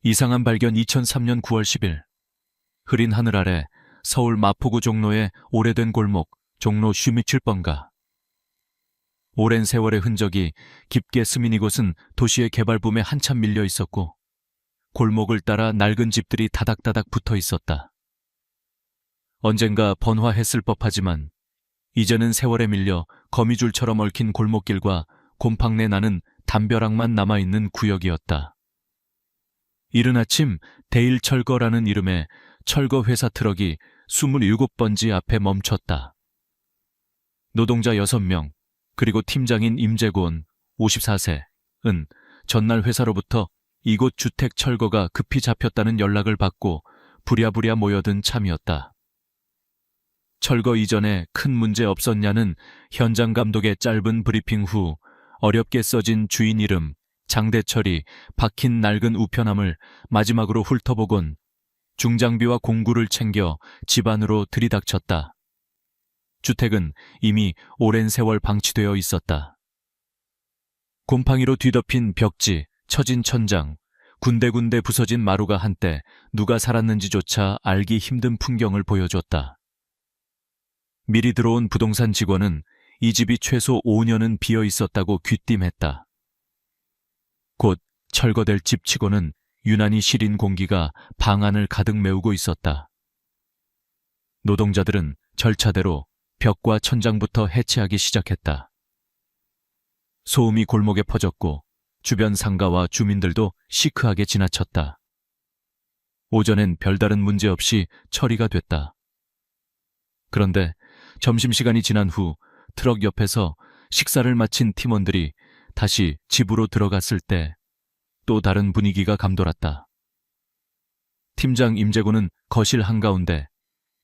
이상한 발견 2003년 9월 10일. 흐린 하늘 아래 서울 마포구 종로의 오래된 골목 종로 슈미칠번가. 오랜 세월의 흔적이 깊게 스민 이곳은 도시의 개발붐에 한참 밀려 있었고 골목을 따라 낡은 집들이 다닥다닥 붙어 있었다. 언젠가 번화했을 법하지만 이제는 세월에 밀려 거미줄처럼 얽힌 골목길과 곰팡내 나는 담벼락만 남아있는 구역이었다. 이른 아침 대일철거라는 이름의 철거 회사 트럭이 27번지 앞에 멈췄다. 노동자 6명 그리고 팀장인 임재곤 54세은 전날 회사로부터 이곳 주택 철거가 급히 잡혔다는 연락을 받고 부랴부랴 모여든 참이었다. 철거 이전에 큰 문제 없었냐는 현장 감독의 짧은 브리핑 후 어렵게 써진 주인 이름, 장대철이 박힌 낡은 우편함을 마지막으로 훑어보곤 중장비와 공구를 챙겨 집 안으로 들이닥쳤다. 주택은 이미 오랜 세월 방치되어 있었다. 곰팡이로 뒤덮인 벽지, 처진 천장, 군데군데 부서진 마루가 한때 누가 살았는지조차 알기 힘든 풍경을 보여줬다. 미리 들어온 부동산 직원은 이 집이 최소 5년은 비어 있었다고 귀띔했다. 곧 철거될 집치고는 유난히 시린 공기가 방 안을 가득 메우고 있었다. 노동자들은 절차대로 벽과 천장부터 해체하기 시작했다. 소음이 골목에 퍼졌고 주변 상가와 주민들도 시크하게 지나쳤다. 오전엔 별다른 문제 없이 처리가 됐다. 그런데 점심시간이 지난 후 트럭 옆에서 식사를 마친 팀원들이 다시 집으로 들어갔을 때 또 다른 분위기가 감돌았다. 팀장 임재곤은 거실 한가운데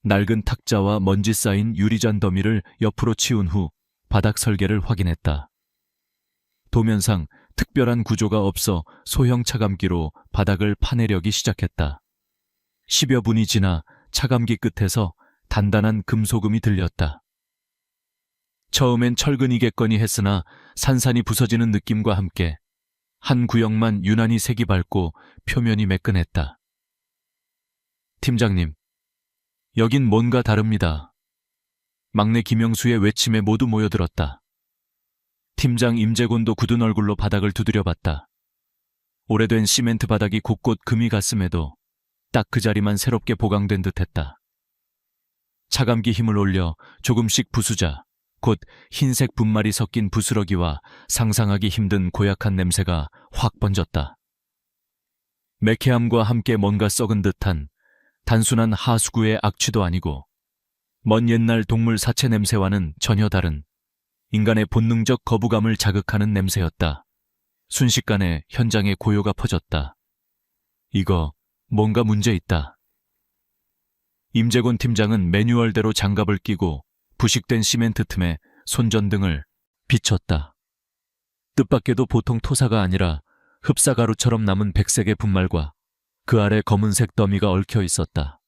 낡은 탁자와 먼지 쌓인 유리잔 더미를 옆으로 치운 후 바닥 설계를 확인했다. 도면상 특별한 구조가 없어 소형 차감기로 바닥을 파내려기 시작했다. 10여 분이 지나 차감기 끝에서 단단한 금소금이 들렸다. 처음엔 철근이겠거니 했으나 산산이 부서지는 느낌과 함께 한 구역만 유난히 색이 밝고 표면이 매끈했다. 팀장님, 여긴 뭔가 다릅니다. 막내 김영수의 외침에 모두 모여들었다. 팀장 임재곤도 굳은 얼굴로 바닥을 두드려봤다. 오래된 시멘트 바닥이 곳곳 금이 갔음에도 딱 그 자리만 새롭게 보강된 듯했다. 차감기 힘을 올려 조금씩 부수자 곧 흰색 분말이 섞인 부스러기와 상상하기 힘든 고약한 냄새가 확 번졌다. 매캐함과 함께 뭔가 썩은 듯한 단순한 하수구의 악취도 아니고 먼 옛날 동물 사체 냄새와는 전혀 다른 인간의 본능적 거부감을 자극하는 냄새였다. 순식간에 현장에 고요가 퍼졌다. 이거 뭔가 문제 있다. 임재곤 팀장은 매뉴얼대로 장갑을 끼고 부식된 시멘트 틈에 손전등을 비췄다. 뜻밖에도 보통 토사가 아니라 흡사가루처럼 남은 백색의 분말과 그 아래 검은색 더미가 얽혀 있었다.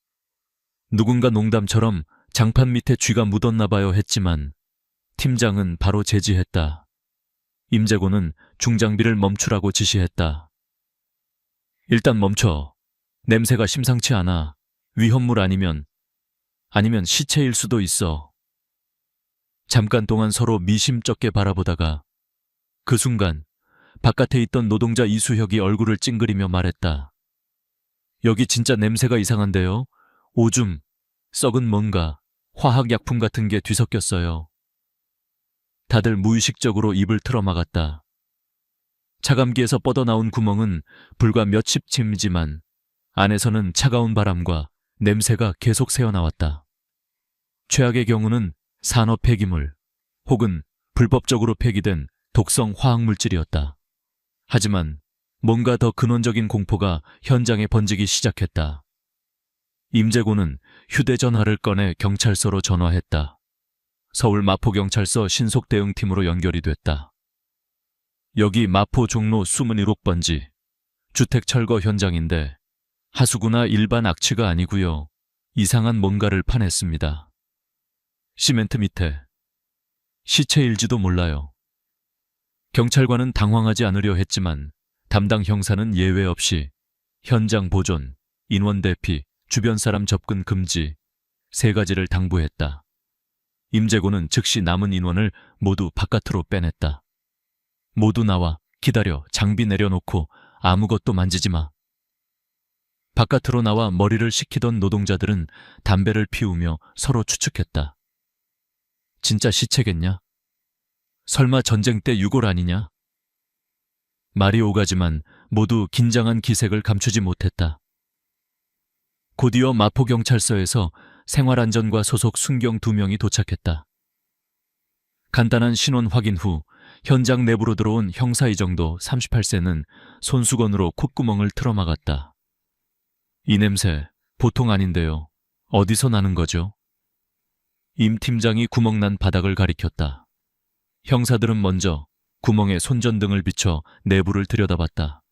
누군가 농담처럼 장판 밑에 쥐가 묻었나 봐요 했지만 팀장은 바로 제지했다. 임재곤은 중장비를 멈추라고 지시했다. 일단 멈춰. 냄새가 심상치 않아. 위험물 아니면 시체일 수도 있어. 잠깐 동안 서로 미심쩍게 바라보다가 그 순간 바깥에 있던 노동자 이수혁이 얼굴을 찡그리며 말했다. 여기 진짜 냄새가 이상한데요. 오줌, 썩은 뭔가, 화학약품 같은 게 뒤섞였어요. 다들 무의식적으로 입을 틀어막았다. 차감기에서 뻗어나온 구멍은 불과 몇십 침이지만 안에서는 차가운 바람과 냄새가 계속 새어나왔다. 최악의 경우는 산업 폐기물 혹은 불법적으로 폐기된 독성 화학물질이었다. 하지만 뭔가 더 근원적인 공포가 현장에 번지기 시작했다. 임재곤은 휴대전화를 꺼내 경찰서로 전화했다. 서울 마포경찰서 신속대응팀으로 연결이 됐다. 여기 마포 종로 27번지 주택 철거 현장인데 하수구나 일반 악취가 아니고요. 이상한 뭔가를 파냈습니다. 시멘트 밑에 시체일지도 몰라요. 경찰관은 당황하지 않으려 했지만 담당 형사는 예외 없이 현장 보존, 인원 대피, 주변 사람 접근 금지 3가지를 당부했다. 임재곤은 즉시 남은 인원을 모두 바깥으로 빼냈다. 모두 나와, 기다려, 장비 내려놓고 아무것도 만지지 마. 바깥으로 나와 머리를 식히던 노동자들은 담배를 피우며 서로 추측했다. 진짜 시체겠냐? 설마 전쟁 때 유골 아니냐? 말이 오가지만 모두 긴장한 기색을 감추지 못했다. 곧이어 마포경찰서에서 생활안전과 소속 순경 2명이 도착했다. 간단한 신원 확인 후 현장 내부로 들어온 형사 이정도 38세는 손수건으로 콧구멍을 틀어막았다. 이 냄새 보통 아닌데요. 어디서 나는 거죠? 임 팀장이 구멍난 바닥을 가리켰다. 형사들은 먼저 구멍에 손전등을 비춰 내부를 들여다봤다.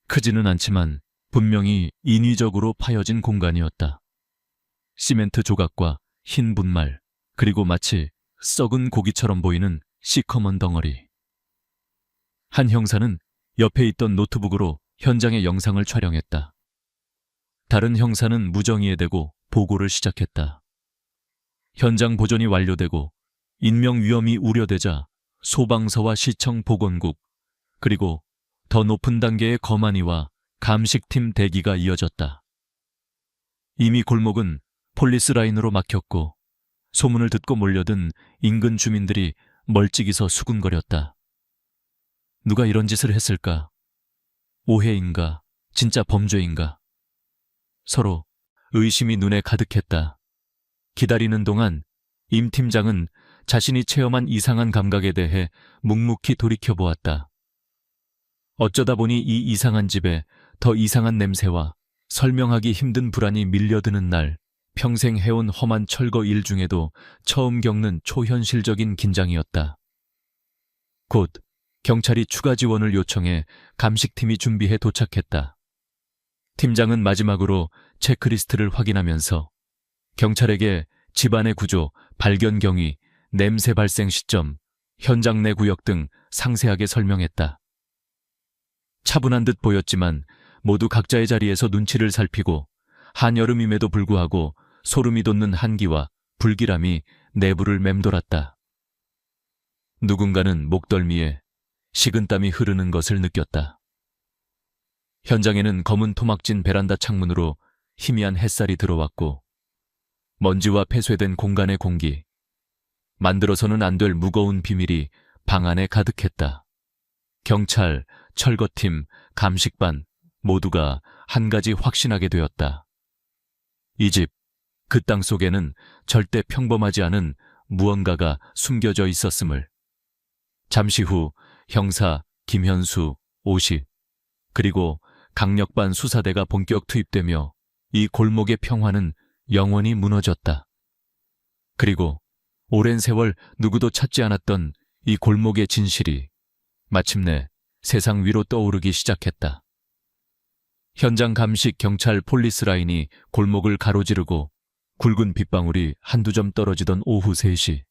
크지는 않지만 분명히 인위적으로 파여진 공간이었다. 시멘트 조각과 흰 분말, 그리고 마치 썩은 고기처럼 보이는 시커먼 덩어리. 한 형사는 옆에 있던 노트북으로 현장의 영상을 촬영했다. 다른 형사는 무정의에 대고 보고를 시작했다. 현장 보존이 완료되고 인명 위험이 우려되자 소방서와 시청 보건국, 그리고 더 높은 단계의 검안위와 감식팀 대기가 이어졌다. 이미 골목은 폴리스 라인으로 막혔고 소문을 듣고 몰려든 인근 주민들이 멀찍이서 수군거렸다. 누가 이런 짓을 했을까? 오해인가? 진짜 범죄인가? 서로 의심이 눈에 가득했다. 기다리는 동안 임 팀장은 자신이 체험한 이상한 감각에 대해 묵묵히 돌이켜보았다. 어쩌다 보니 이 이상한 집에 더 이상한 냄새와 설명하기 힘든 불안이 밀려드는 날, 평생 해온 험한 철거 일 중에도 처음 겪는 초현실적인 긴장이었다. 곧 경찰이 추가 지원을 요청해 감식팀이 준비해 도착했다. 팀장은 마지막으로 체크리스트를 확인하면서 경찰에게 집안의 구조, 발견 경위, 냄새 발생 시점, 현장 내 구역 등 상세하게 설명했다. 차분한 듯 보였지만 모두 각자의 자리에서 눈치를 살피고 한여름임에도 불구하고 소름이 돋는 한기와 불길함이 내부를 맴돌았다. 누군가는 목덜미에 식은땀이 흐르는 것을 느꼈다. 현장에는 검은 토막진 베란다 창문으로 희미한 햇살이 들어왔고 먼지와 폐쇄된 공간의 공기, 만들어서는 안 될 무거운 비밀이 방 안에 가득했다. 경찰, 철거팀, 감식반 모두가 한 가지 확신하게 되었다. 이 집, 그 땅 속에는 절대 평범하지 않은 무언가가 숨겨져 있었음을. 잠시 후 형사 김현수, 오식, 그리고 강력반 수사대가 본격 투입되며 이 골목의 평화는 영원히 무너졌다. 그리고 오랜 세월 누구도 찾지 않았던 이 골목의 진실이 마침내 세상 위로 떠오르기 시작했다. 현장 감식 경찰 폴리스 라인이 골목을 가로지르고 굵은 빗방울이 한두 점 떨어지던 오후 3시.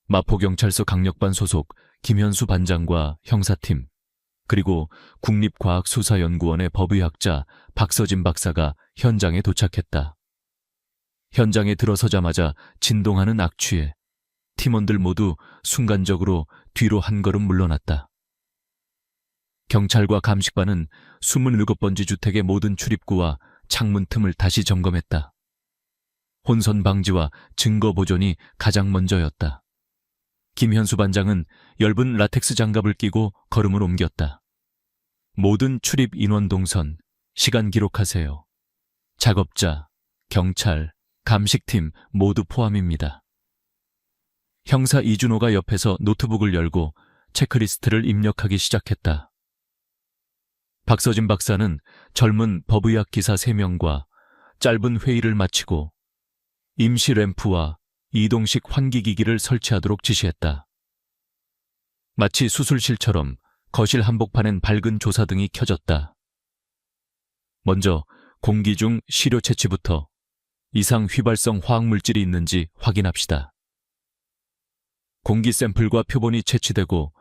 마포경찰서 강력반 소속 김현수 반장과 형사팀, 그리고 국립과학수사연구원의 법의학자 박서진 박사가 현장에 도착했다. 현장에 들어서자마자 진동하는 악취에 팀원들 모두 순간적으로 뒤로 한 걸음 물러났다. 경찰과 감식반은 27번지 주택의 모든 출입구와 창문 틈을 다시 점검했다. 혼선 방지와 증거 보존이 가장 먼저였다. 김현수 반장은 엷은 라텍스 장갑을 끼고 걸음을 옮겼다. 모든 출입 인원 동선, 시간 기록하세요. 작업자, 경찰, 감식팀 모두 포함입니다. 형사 이준호가 옆에서 노트북을 열고 체크리스트를 입력하기 시작했다. 박서진 박사는 젊은 법의학 기사 3명과 짧은 회의를 마치고 임시 램프와 이동식 환기기기를 설치하도록 지시했다. 마치 수술실처럼 거실 한복판엔 밝은 조사등이 켜졌다. 먼저 공기 중 시료 채취부터 이상 휘발성 화학물질이 있는지 확인합시다. 공기 샘플과 표본이 채취되고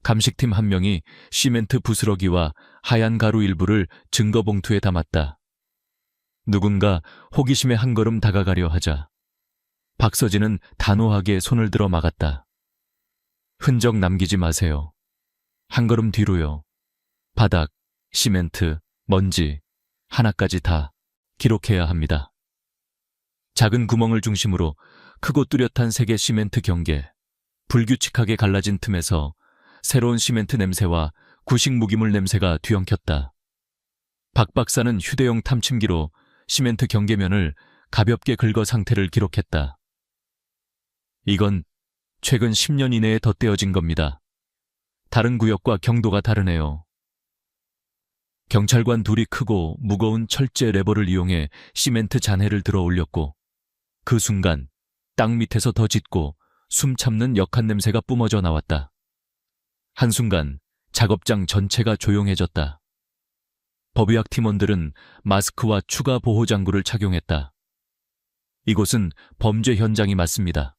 감식팀 한 명이 시멘트 부스러기와 하얀 가루 일부를 증거봉투에 담았다. 누군가 호기심에 한 걸음 다가가려 하자 박서진은 단호하게 손을 들어 막았다. 흔적 남기지 마세요. 한 걸음 뒤로요. 바닥, 시멘트, 먼지, 하나까지 다 기록해야 합니다. 작은 구멍을 중심으로 크고 뚜렷한 색의 시멘트 경계, 불규칙하게 갈라진 틈에서 새로운 시멘트 냄새와 구식 무기물 냄새가 뒤엉켰다. 박 박사는 휴대용 탐침기로 시멘트 경계면을 가볍게 긁어 상태를 기록했다. 이건 최근 10년 이내에 덧대어진 겁니다. 다른 구역과 경도가 다르네요. 경찰관 둘이 크고 무거운 철제 레버를 이용해 시멘트 잔해를 들어 올렸고 그 순간 땅 밑에서 더 짙고 숨 참는 역한 냄새가 뿜어져 나왔다. 한순간 작업장 전체가 조용해졌다. 법의학 팀원들은 마스크와 추가 보호장구를 착용했다. 이곳은 범죄 현장이 맞습니다.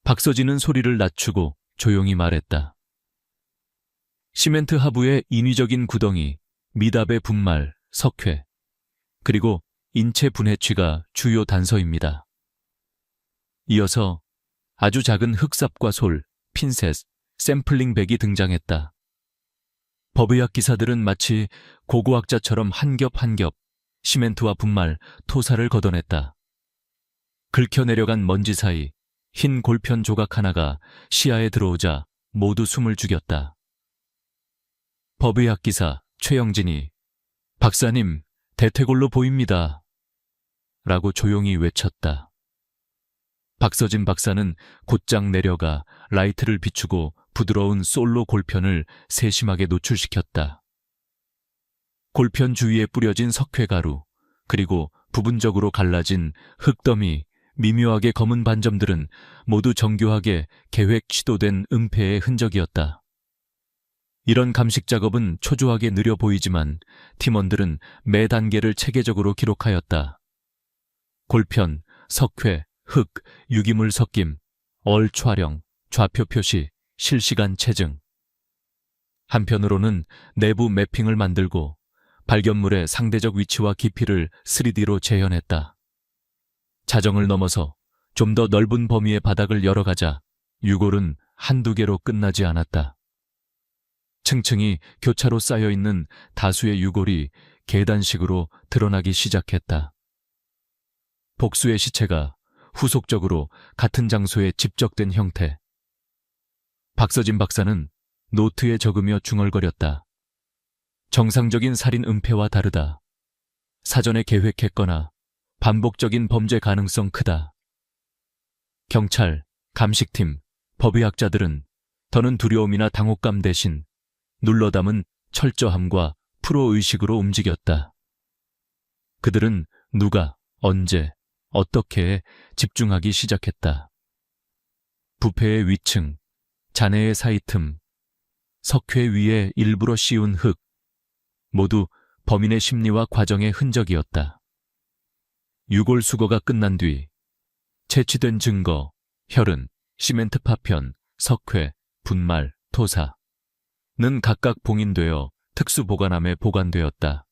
박서진은 소리를 낮추고 조용히 말했다. 시멘트 하부의 인위적인 구덩이, 미답의 분말, 석회, 그리고 인체 분해취가 주요 단서입니다. 이어서 아주 작은 흙삽과 솔, 핀셋, 샘플링 백이 등장했다. 법의학 기사들은 마치 고고학자처럼 한 겹 한 겹 시멘트와 분말, 토사를 걷어냈다. 긁혀 내려간 먼지 사이 흰 골편 조각 하나가 시야에 들어오자 모두 숨을 죽였다. 법의학 기사 최영진이 박사님, 대퇴골로 보입니다. 라고 조용히 외쳤다. 박서진 박사는 곧장 내려가 라이트를 비추고 부드러운 솔로 골편을 세심하게 노출시켰다. 골편 주위에 뿌려진 석회가루, 그리고 부분적으로 갈라진 흙더미, 미묘하게 검은 반점들은 모두 정교하게 계획 시도된 은폐의 흔적이었다. 이런 감식 작업은 초조하게 느려 보이지만 팀원들은 매 단계를 체계적으로 기록하였다. 골편, 석회, 흙, 유기물 섞임, 얼 촬영, 좌표 표시, 실시간 체증. 한편으로는 내부 매핑을 만들고 발견물의 상대적 위치와 깊이를 3D로 재현했다. 자정을 넘어서 좀 더 넓은 범위의 바닥을 열어가자 유골은 한두 개로 끝나지 않았다. 층층이 교차로 쌓여있는 다수의 유골이 계단식으로 드러나기 시작했다. 복수의 시체가 후속적으로 같은 장소에 집적된 형태. 박서진 박사는 노트에 적으며 중얼거렸다. 정상적인 살인 은폐와 다르다. 사전에 계획했거나 반복적인 범죄 가능성 크다. 경찰, 감식팀, 법의학자들은 더는 두려움이나 당혹감 대신 눌러담은 철저함과 프로의식으로 움직였다. 그들은 누가, 언제, 어떻게 집중하기 시작했다. 부패의 위층, 잔해의 사이틈, 석회 위에 일부러 씌운 흙, 모두 범인의 심리와 과정의 흔적이었다. 유골 수거가 끝난 뒤 채취된 증거, 혈흔, 시멘트 파편, 석회, 분말, 토사는 각각 봉인되어 특수보관함에 보관되었다.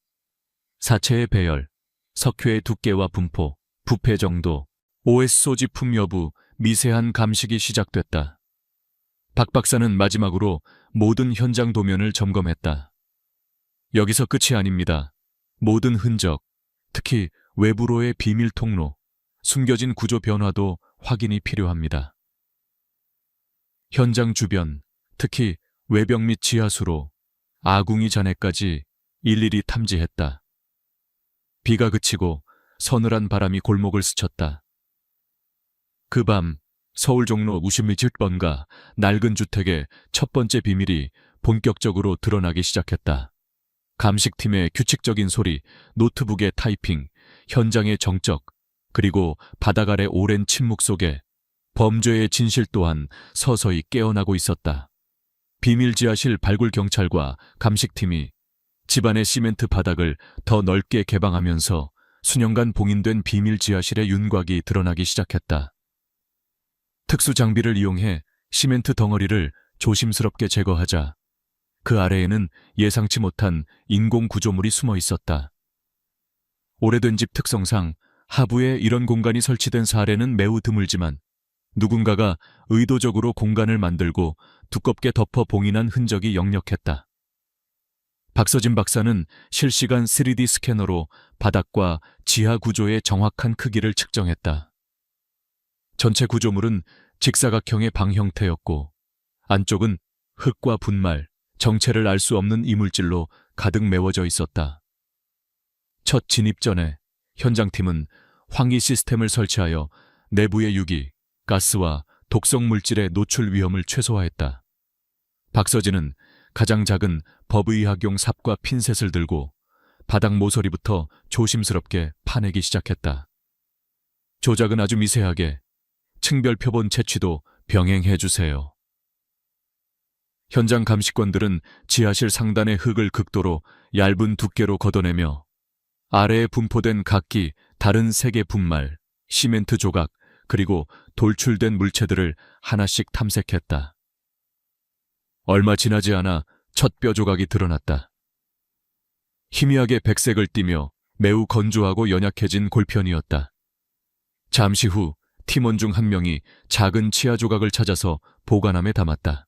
사체의 배열, 석회의 두께와 분포, 부패 정도, OS 소지품 여부, 미세한 감식이 시작됐다. 박 박사는 마지막으로 모든 현장 도면을 점검했다. 여기서 끝이 아닙니다. 모든 흔적, 특히 외부로의 비밀 통로, 숨겨진 구조 변화도 확인이 필요합니다. 현장 주변, 특히 외벽 및 지하수로, 아궁이 잔해까지 일일이 탐지했다. 비가 그치고 서늘한 바람이 골목을 스쳤다. 그 밤 서울 종로 56번가 낡은 주택의 첫 번째 비밀이 본격적으로 드러나기 시작했다. 감식팀의 규칙적인 소리, 노트북의 타이핑, 현장의 정적, 그리고 바닥 아래 오랜 침묵 속에 범죄의 진실 또한 서서히 깨어나고 있었다. 비밀 지하실 발굴 경찰과 감식팀이 집안의 시멘트 바닥을 더 넓게 개방하면서 수년간 봉인된 비밀 지하실의 윤곽이 드러나기 시작했다. 특수 장비를 이용해 시멘트 덩어리를 조심스럽게 제거하자 그 아래에는 예상치 못한 인공 구조물이 숨어 있었다. 오래된 집 특성상 하부에 이런 공간이 설치된 사례는 매우 드물지만 누군가가 의도적으로 공간을 만들고 두껍게 덮어 봉인한 흔적이 역력했다. 박서진 박사는 실시간 3D 스캐너로 바닥과 지하 구조의 정확한 크기를 측정했다. 전체 구조물은 직사각형의 방 형태였고 안쪽은 흙과 분말, 정체를 알 수 없는 이물질로 가득 메워져 있었다. 첫 진입 전에 현장팀은 황희 시스템을 설치하여 내부의 유기, 가스와 독성 물질의 노출 위험을 최소화했다. 박서진은 가장 작은 법의학용 삽과 핀셋을 들고 바닥 모서리부터 조심스럽게 파내기 시작했다. 조작은 아주 미세하게, 층별 표본 채취도 병행해 주세요. 현장 감식관들은 지하실 상단의 흙을 극도로 얇은 두께로 걷어내며 아래에 분포된 각기 다른 색의 분말, 시멘트 조각, 그리고 돌출된 물체들을 하나씩 탐색했다. 얼마 지나지 않아 첫 뼈 조각이 드러났다. 희미하게 백색을 띠며 매우 건조하고 연약해진 골편이었다. 잠시 후 팀원 중 한 명이 작은 치아 조각을 찾아서 보관함에 담았다.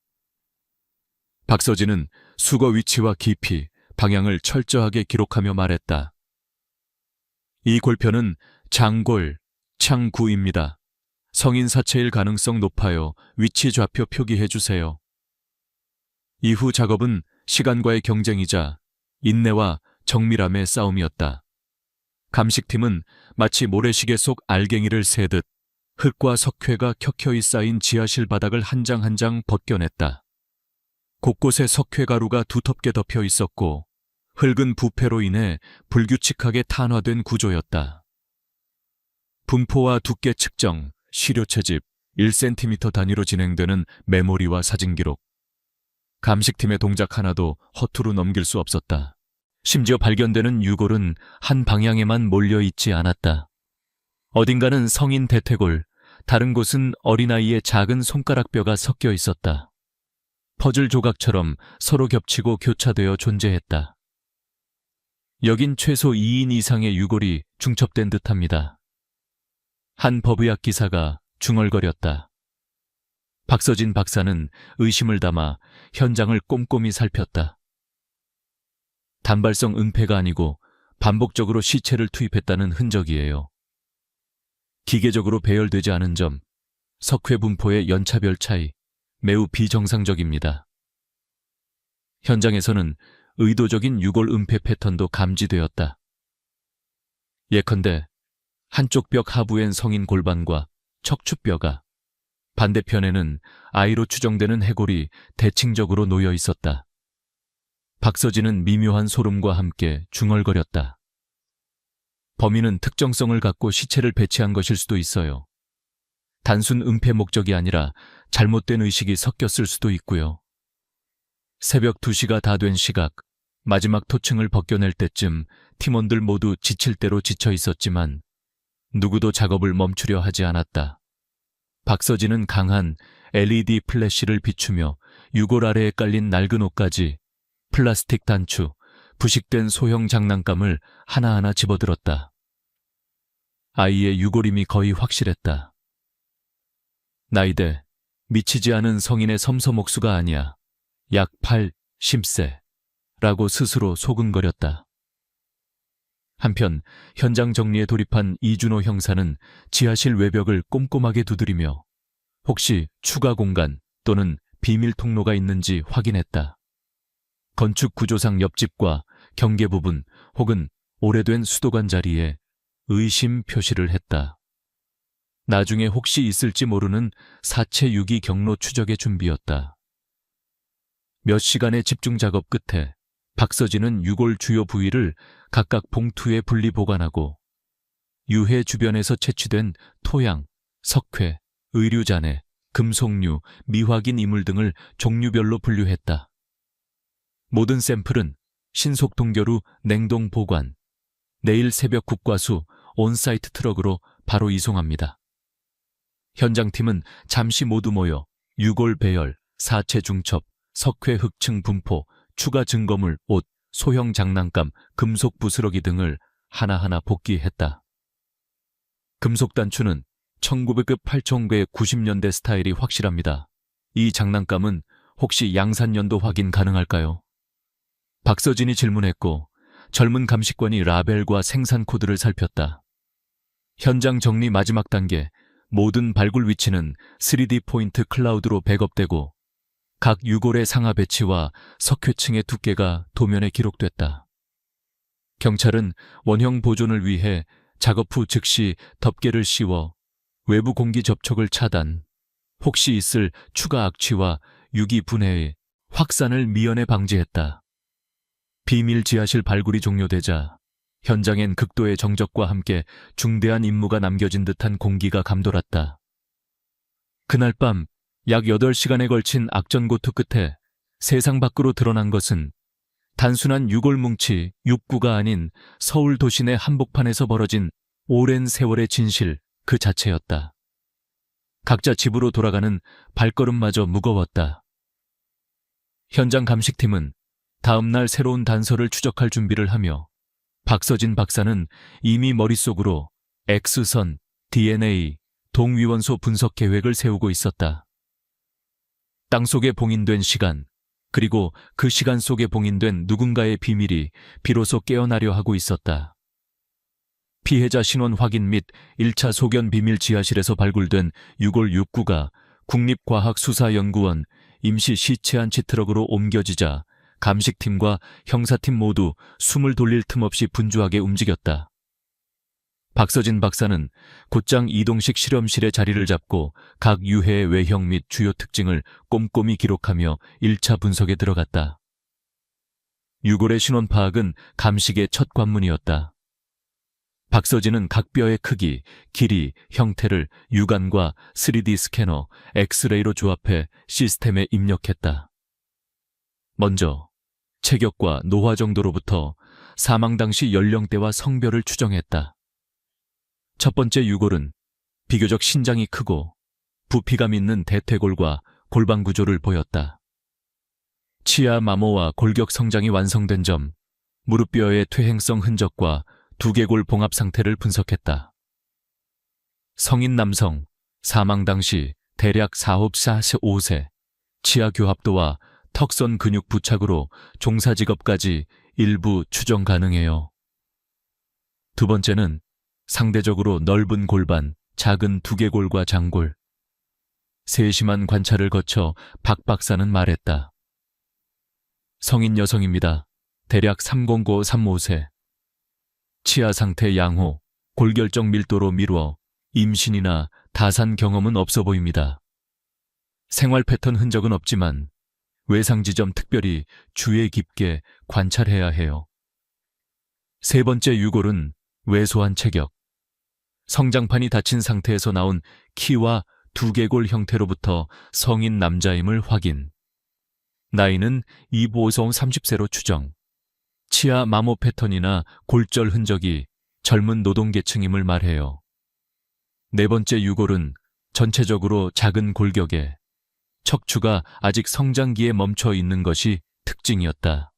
박서진은 수거 위치와 깊이, 방향을 철저하게 기록하며 말했다. 이 골편은 장골, 창구입니다. 성인 사체일 가능성 높아요. 위치 좌표 표기해 주세요. 이후 작업은 시간과의 경쟁이자 인내와 정밀함의 싸움이었다. 감식팀은 마치 모래시계 속 알갱이를 세듯 흙과 석회가 켜켜이 쌓인 지하실 바닥을 한 장 한 장 벗겨냈다. 곳곳에 석회가루가 두텁게 덮여 있었고 흙은 부패로 인해 불규칙하게 탄화된 구조였다. 분포와 두께 측정, 시료 채집, 1cm 단위로 진행되는 메모리와 사진 기록. 감식팀의 동작 하나도 허투루 넘길 수 없었다. 심지어 발견되는 유골은 한 방향에만 몰려 있지 않았다. 어딘가는 성인 대퇴골, 다른 곳은 어린아이의 작은 손가락뼈가 섞여 있었다. 퍼즐 조각처럼 서로 겹치고 교차되어 존재했다. 여긴 최소 2인 이상의 유골이 중첩된 듯합니다. 한 법의학 기사가 중얼거렸다. 박서진 박사는 의심을 담아 현장을 꼼꼼히 살폈다. 단발성 은폐가 아니고 반복적으로 시체를 투입했다는 흔적이에요. 기계적으로 배열되지 않은 점, 석회 분포의 연차별 차이, 매우 비정상적입니다. 현장에서는 의도적인 유골 은폐 패턴도 감지되었다. 예컨대 한쪽 벽 하부엔 성인 골반과 척추뼈가, 반대편에는 아이로 추정되는 해골이 대칭적으로 놓여 있었다. 박서진은 미묘한 소름과 함께 중얼거렸다. 범인은 특정성을 갖고 시체를 배치한 것일 수도 있어요. 단순 은폐 목적이 아니라 잘못된 의식이 섞였을 수도 있고요. 새벽 2시가 다 된 시각, 마지막 토층을 벗겨낼 때쯤 팀원들 모두 지칠 대로 지쳐 있었지만 누구도 작업을 멈추려 하지 않았다. 박서진은 강한 LED 플래시를 비추며 유골 아래에 깔린 낡은 옷까지, 플라스틱 단추, 부식된 소형 장난감을 하나하나 집어들었다. 아이의 유골임이 거의 확실했다. 나이대, 미치지 않은 성인의 섬섬옥수가 아니야. 약 8, 10세 라고 스스로 소근거렸다. 한편 현장 정리에 돌입한 이준호 형사는 지하실 외벽을 꼼꼼하게 두드리며 혹시 추가 공간 또는 비밀 통로가 있는지 확인했다. 건축 구조상 옆집과 경계 부분 혹은 오래된 수도관 자리에 의심 표시를 했다. 나중에 혹시 있을지 모르는 사체 유기 경로 추적의 준비였다. 몇 시간의 집중 작업 끝에 박서진은 유골 주요 부위를 각각 봉투에 분리 보관하고 유해 주변에서 채취된 토양, 석회, 의류잔해, 금속류, 미확인 이물 등을 종류별로 분류했다. 모든 샘플은 신속 동결 후 냉동 보관, 내일 새벽 국과수 온사이트 트럭으로 바로 이송합니다. 현장팀은 잠시 모두 모여 유골 배열, 사체 중첩, 석회 흑층 분포, 추가 증거물, 옷, 소형 장난감, 금속 부스러기 등을 하나하나 복귀했다. 금속 단추는 1900급 1890년대 스타일이 확실합니다. 이 장난감은 혹시 양산연도 확인 가능할까요? 박서진이 질문했고 젊은 감식관이 라벨과 생산 코드를 살폈다. 현장 정리 마지막 단계, 모든 발굴 위치는 3D 포인트 클라우드로 백업되고 각 유골의 상하 배치와 석회층의 두께가 도면에 기록됐다. 경찰은 원형 보존을 위해 작업 후 즉시 덮개를 씌워 외부 공기 접촉을 차단, 혹시 있을 추가 악취와 유기 분해의 확산을 미연에 방지했다. 비밀 지하실 발굴이 종료되자 현장엔 극도의 정적과 함께 중대한 임무가 남겨진 듯한 공기가 감돌았다. 그날 밤 약 8시간에 걸친 악전고투 끝에 세상 밖으로 드러난 것은 단순한 유골뭉치, 육구가 아닌 서울 도시 내 한복판에서 벌어진 오랜 세월의 진실 그 자체였다. 각자 집으로 돌아가는 발걸음마저 무거웠다. 현장 감식팀은 다음 날 새로운 단서를 추적할 준비를 하며 박서진 박사는 이미 머릿속으로 X선, DNA, 동위원소 분석 계획을 세우고 있었다. 땅속에 봉인된 시간, 그리고 그 시간 속에 봉인된 누군가의 비밀이 비로소 깨어나려 하고 있었다. 피해자 신원 확인 및 1차 소견 비밀 지하실에서 발굴된 유골 6구가 국립과학수사연구원 임시 시체 안치 트럭으로 옮겨지자 감식팀과 형사팀 모두 숨을 돌릴 틈 없이 분주하게 움직였다. 박서진 박사는 곧장 이동식 실험실에 자리를 잡고 각 유해의 외형 및 주요 특징을 꼼꼼히 기록하며 1차 분석에 들어갔다. 유골의 신원 파악은 감식의 첫 관문이었다. 박서진은 각 뼈의 크기, 길이, 형태를 육안과 3D 스캐너, 엑스레이로 조합해 시스템에 입력했다. 먼저 체격과 노화 정도로부터 사망 당시 연령대와 성별을 추정했다. 첫 번째 유골은 비교적 신장이 크고 부피감 있는 대퇴골과 골반 구조를 보였다. 치아 마모와 골격 성장이 완성된 점, 무릎뼈의 퇴행성 흔적과 두개골 봉합 상태를 분석했다. 성인 남성, 사망 당시 대략 45세, 치아 교합도와 턱선 근육 부착으로 종사 직업까지 일부 추정 가능해요. 두 번째는 상대적으로 넓은 골반, 작은 두개골과 장골. 세심한 관찰을 거쳐 박 박사는 말했다. 성인 여성입니다. 대략 309-35세. 치아 상태 양호, 골결정 밀도로 미루어 임신이나 다산 경험은 없어 보입니다. 생활 패턴 흔적은 없지만 외상 지점 특별히 주의 깊게 관찰해야 해요. 세 번째 유골은 왜소한 체격. 성장판이 닫힌 상태에서 나온 키와 두개골 형태로부터 성인 남자임을 확인. 나이는 25-30세로 추정. 치아 마모 패턴이나 골절 흔적이 젊은 노동계층임을 말해요. 네 번째 유골은 전체적으로 작은 골격에 척추가 아직 성장기에 멈춰 있는 것이 특징이었다.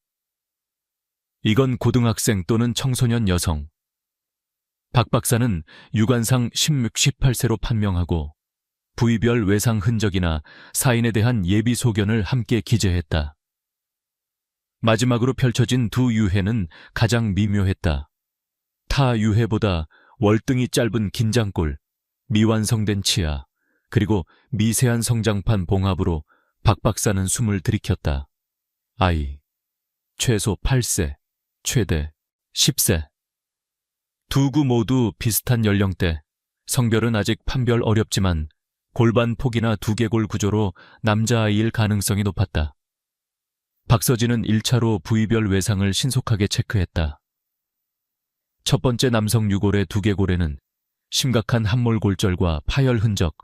이건 고등학생 또는 청소년 여성. 박 박사는 육안상 16-18세로 판명하고 부위별 외상 흔적이나 사인에 대한 예비 소견을 함께 기재했다. 마지막으로 펼쳐진 두 유해는 가장 미묘했다. 타 유해보다 월등히 짧은 긴장골, 미완성된 치아, 그리고 미세한 성장판 봉합으로 박 박사는 숨을 들이켰다. 아이, 최소 8세, 최대 10세. 두 구 모두 비슷한 연령대, 성별은 아직 판별 어렵지만 골반 폭이나 두개골 구조로 남자아이일 가능성이 높았다. 박서진은 1차로 부위별 외상을 신속하게 체크했다. 첫 번째 남성 유골의 두개골에는 심각한 함몰 골절과 파열 흔적,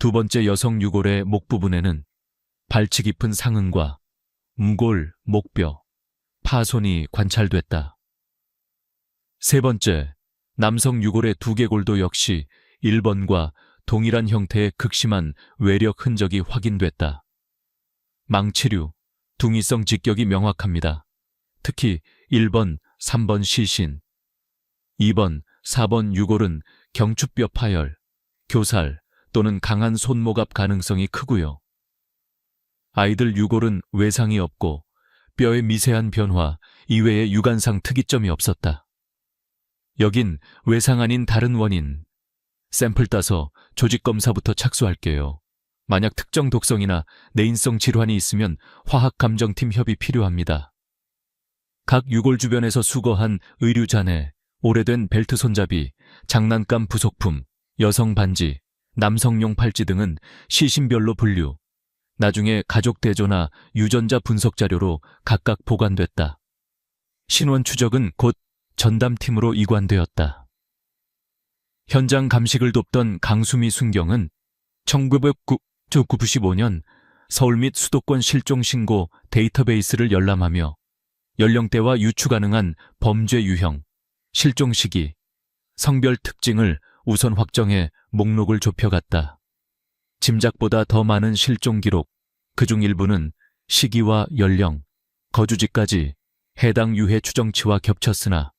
두 번째 여성 유골의 목 부분에는 발치 깊은 상흔과 무골, 목뼈, 파손이 관찰됐다. 세 번째, 남성 유골의 두개골도 역시 1번과 동일한 형태의 극심한 외력 흔적이 확인됐다. 망치류, 둥이성 직격이 명확합니다. 특히 1번, 3번 시신, 2번, 4번 유골은 경추뼈 파열, 교살 또는 강한 손목압 가능성이 크고요. 아이들 유골은 외상이 없고 뼈의 미세한 변화 이외에 유관상 특이점이 없었다. 여긴 외상 아닌 다른 원인. 샘플 따서 조직검사부터 착수할게요. 만약 특정 독성이나 내인성 질환이 있으면 화학감정팀 협의 필요합니다. 각 유골 주변에서 수거한 의류 잔해, 오래된 벨트 손잡이, 장난감 부속품, 여성 반지, 남성용 팔찌 등은 시신별로 분류, 나중에 가족 대조나 유전자 분석 자료로 각각 보관됐다. 신원 추적은 곧 전담팀으로 이관되었다. 현장 감식을 돕던 강수미 순경은 1995년 서울 및 수도권 실종 신고 데이터베이스를 열람하며 연령대와 유추 가능한 범죄 유형, 실종 시기, 성별 특징을 우선 확정해 목록을 좁혀갔다. 짐작보다 더 많은 실종 기록, 그중 일부는 시기와 연령, 거주지까지 해당 유해 추정치와 겹쳤으나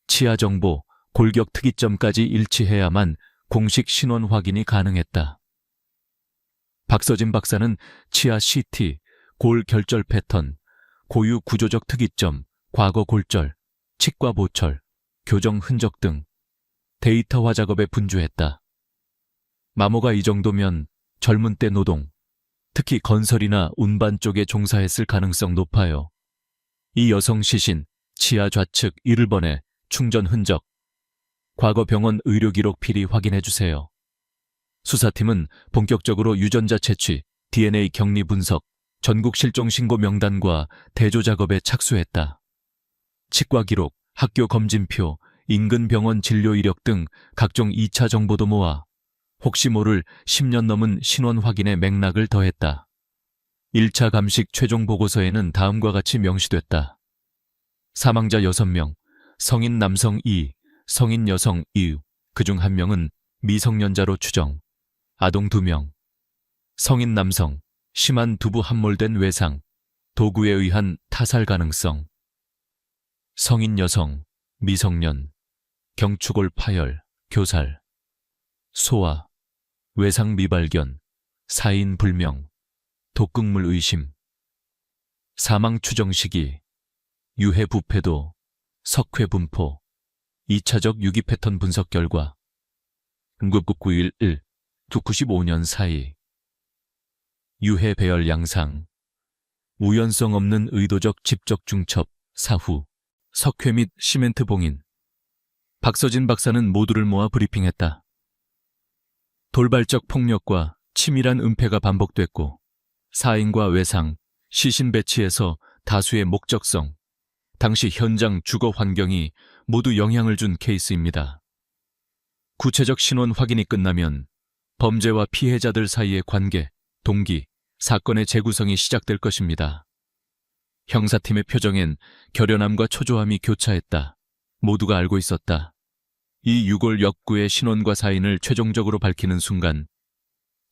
치아 정보, 골격 특이점까지 일치해야만 공식 신원 확인이 가능했다. 박서진 박사는 치아 CT, 골 결절 패턴, 고유 구조적 특이점, 과거 골절, 치과 보철, 교정 흔적 등 데이터화 작업에 분주했다. 마모가 이 정도면 젊은 때 노동, 특히 건설이나 운반 쪽에 종사했을 가능성 높아요. 이 여성 시신, 치아 좌측 1번에 충전 흔적, 과거 병원 의료기록 필히 확인해주세요. 수사팀은 본격적으로 유전자 채취, DNA 격리 분석, 전국 실종 신고 명단과 대조 작업에 착수했다. 치과 기록, 학교 검진표, 인근 병원 진료 이력 등 각종 2차 정보도 모아 혹시 모를 10년 넘은 신원 확인의 맥락을 더했다. 1차 감식 최종 보고서에는 다음과 같이 명시됐다. 사망자 6명, 성인 남성 2, 성인 여성 2, 그중 1명은 미성년자로 추정, 아동 2명, 성인 남성, 심한 두부 함몰된 외상, 도구에 의한 타살 가능성, 성인 여성, 미성년, 경추골 파열, 교살, 소아, 외상 미발견, 사인 불명, 독극물 의심, 사망 추정 시기, 유해 부패도, 석회 분포, 2차적 유기 패턴 분석 결과, 991 95년 사이, 유해 배열 양상, 우연성 없는 의도적 집적 중첩, 사후, 석회 및 시멘트 봉인. 박서진 박사는 모두를 모아 브리핑했다. 돌발적 폭력과 치밀한 은폐가 반복됐고 사인과 외상, 시신 배치에서 다수의 목적성, 당시 현장 주거 환경이 모두 영향을 준 케이스입니다. 구체적 신원 확인이 끝나면 범죄와 피해자들 사이의 관계, 동기, 사건의 재구성이 시작될 것입니다. 형사팀의 표정엔 결연함과 초조함이 교차했다. 모두가 알고 있었다. 이 유골 역구의 신원과 사인을 최종적으로 밝히는 순간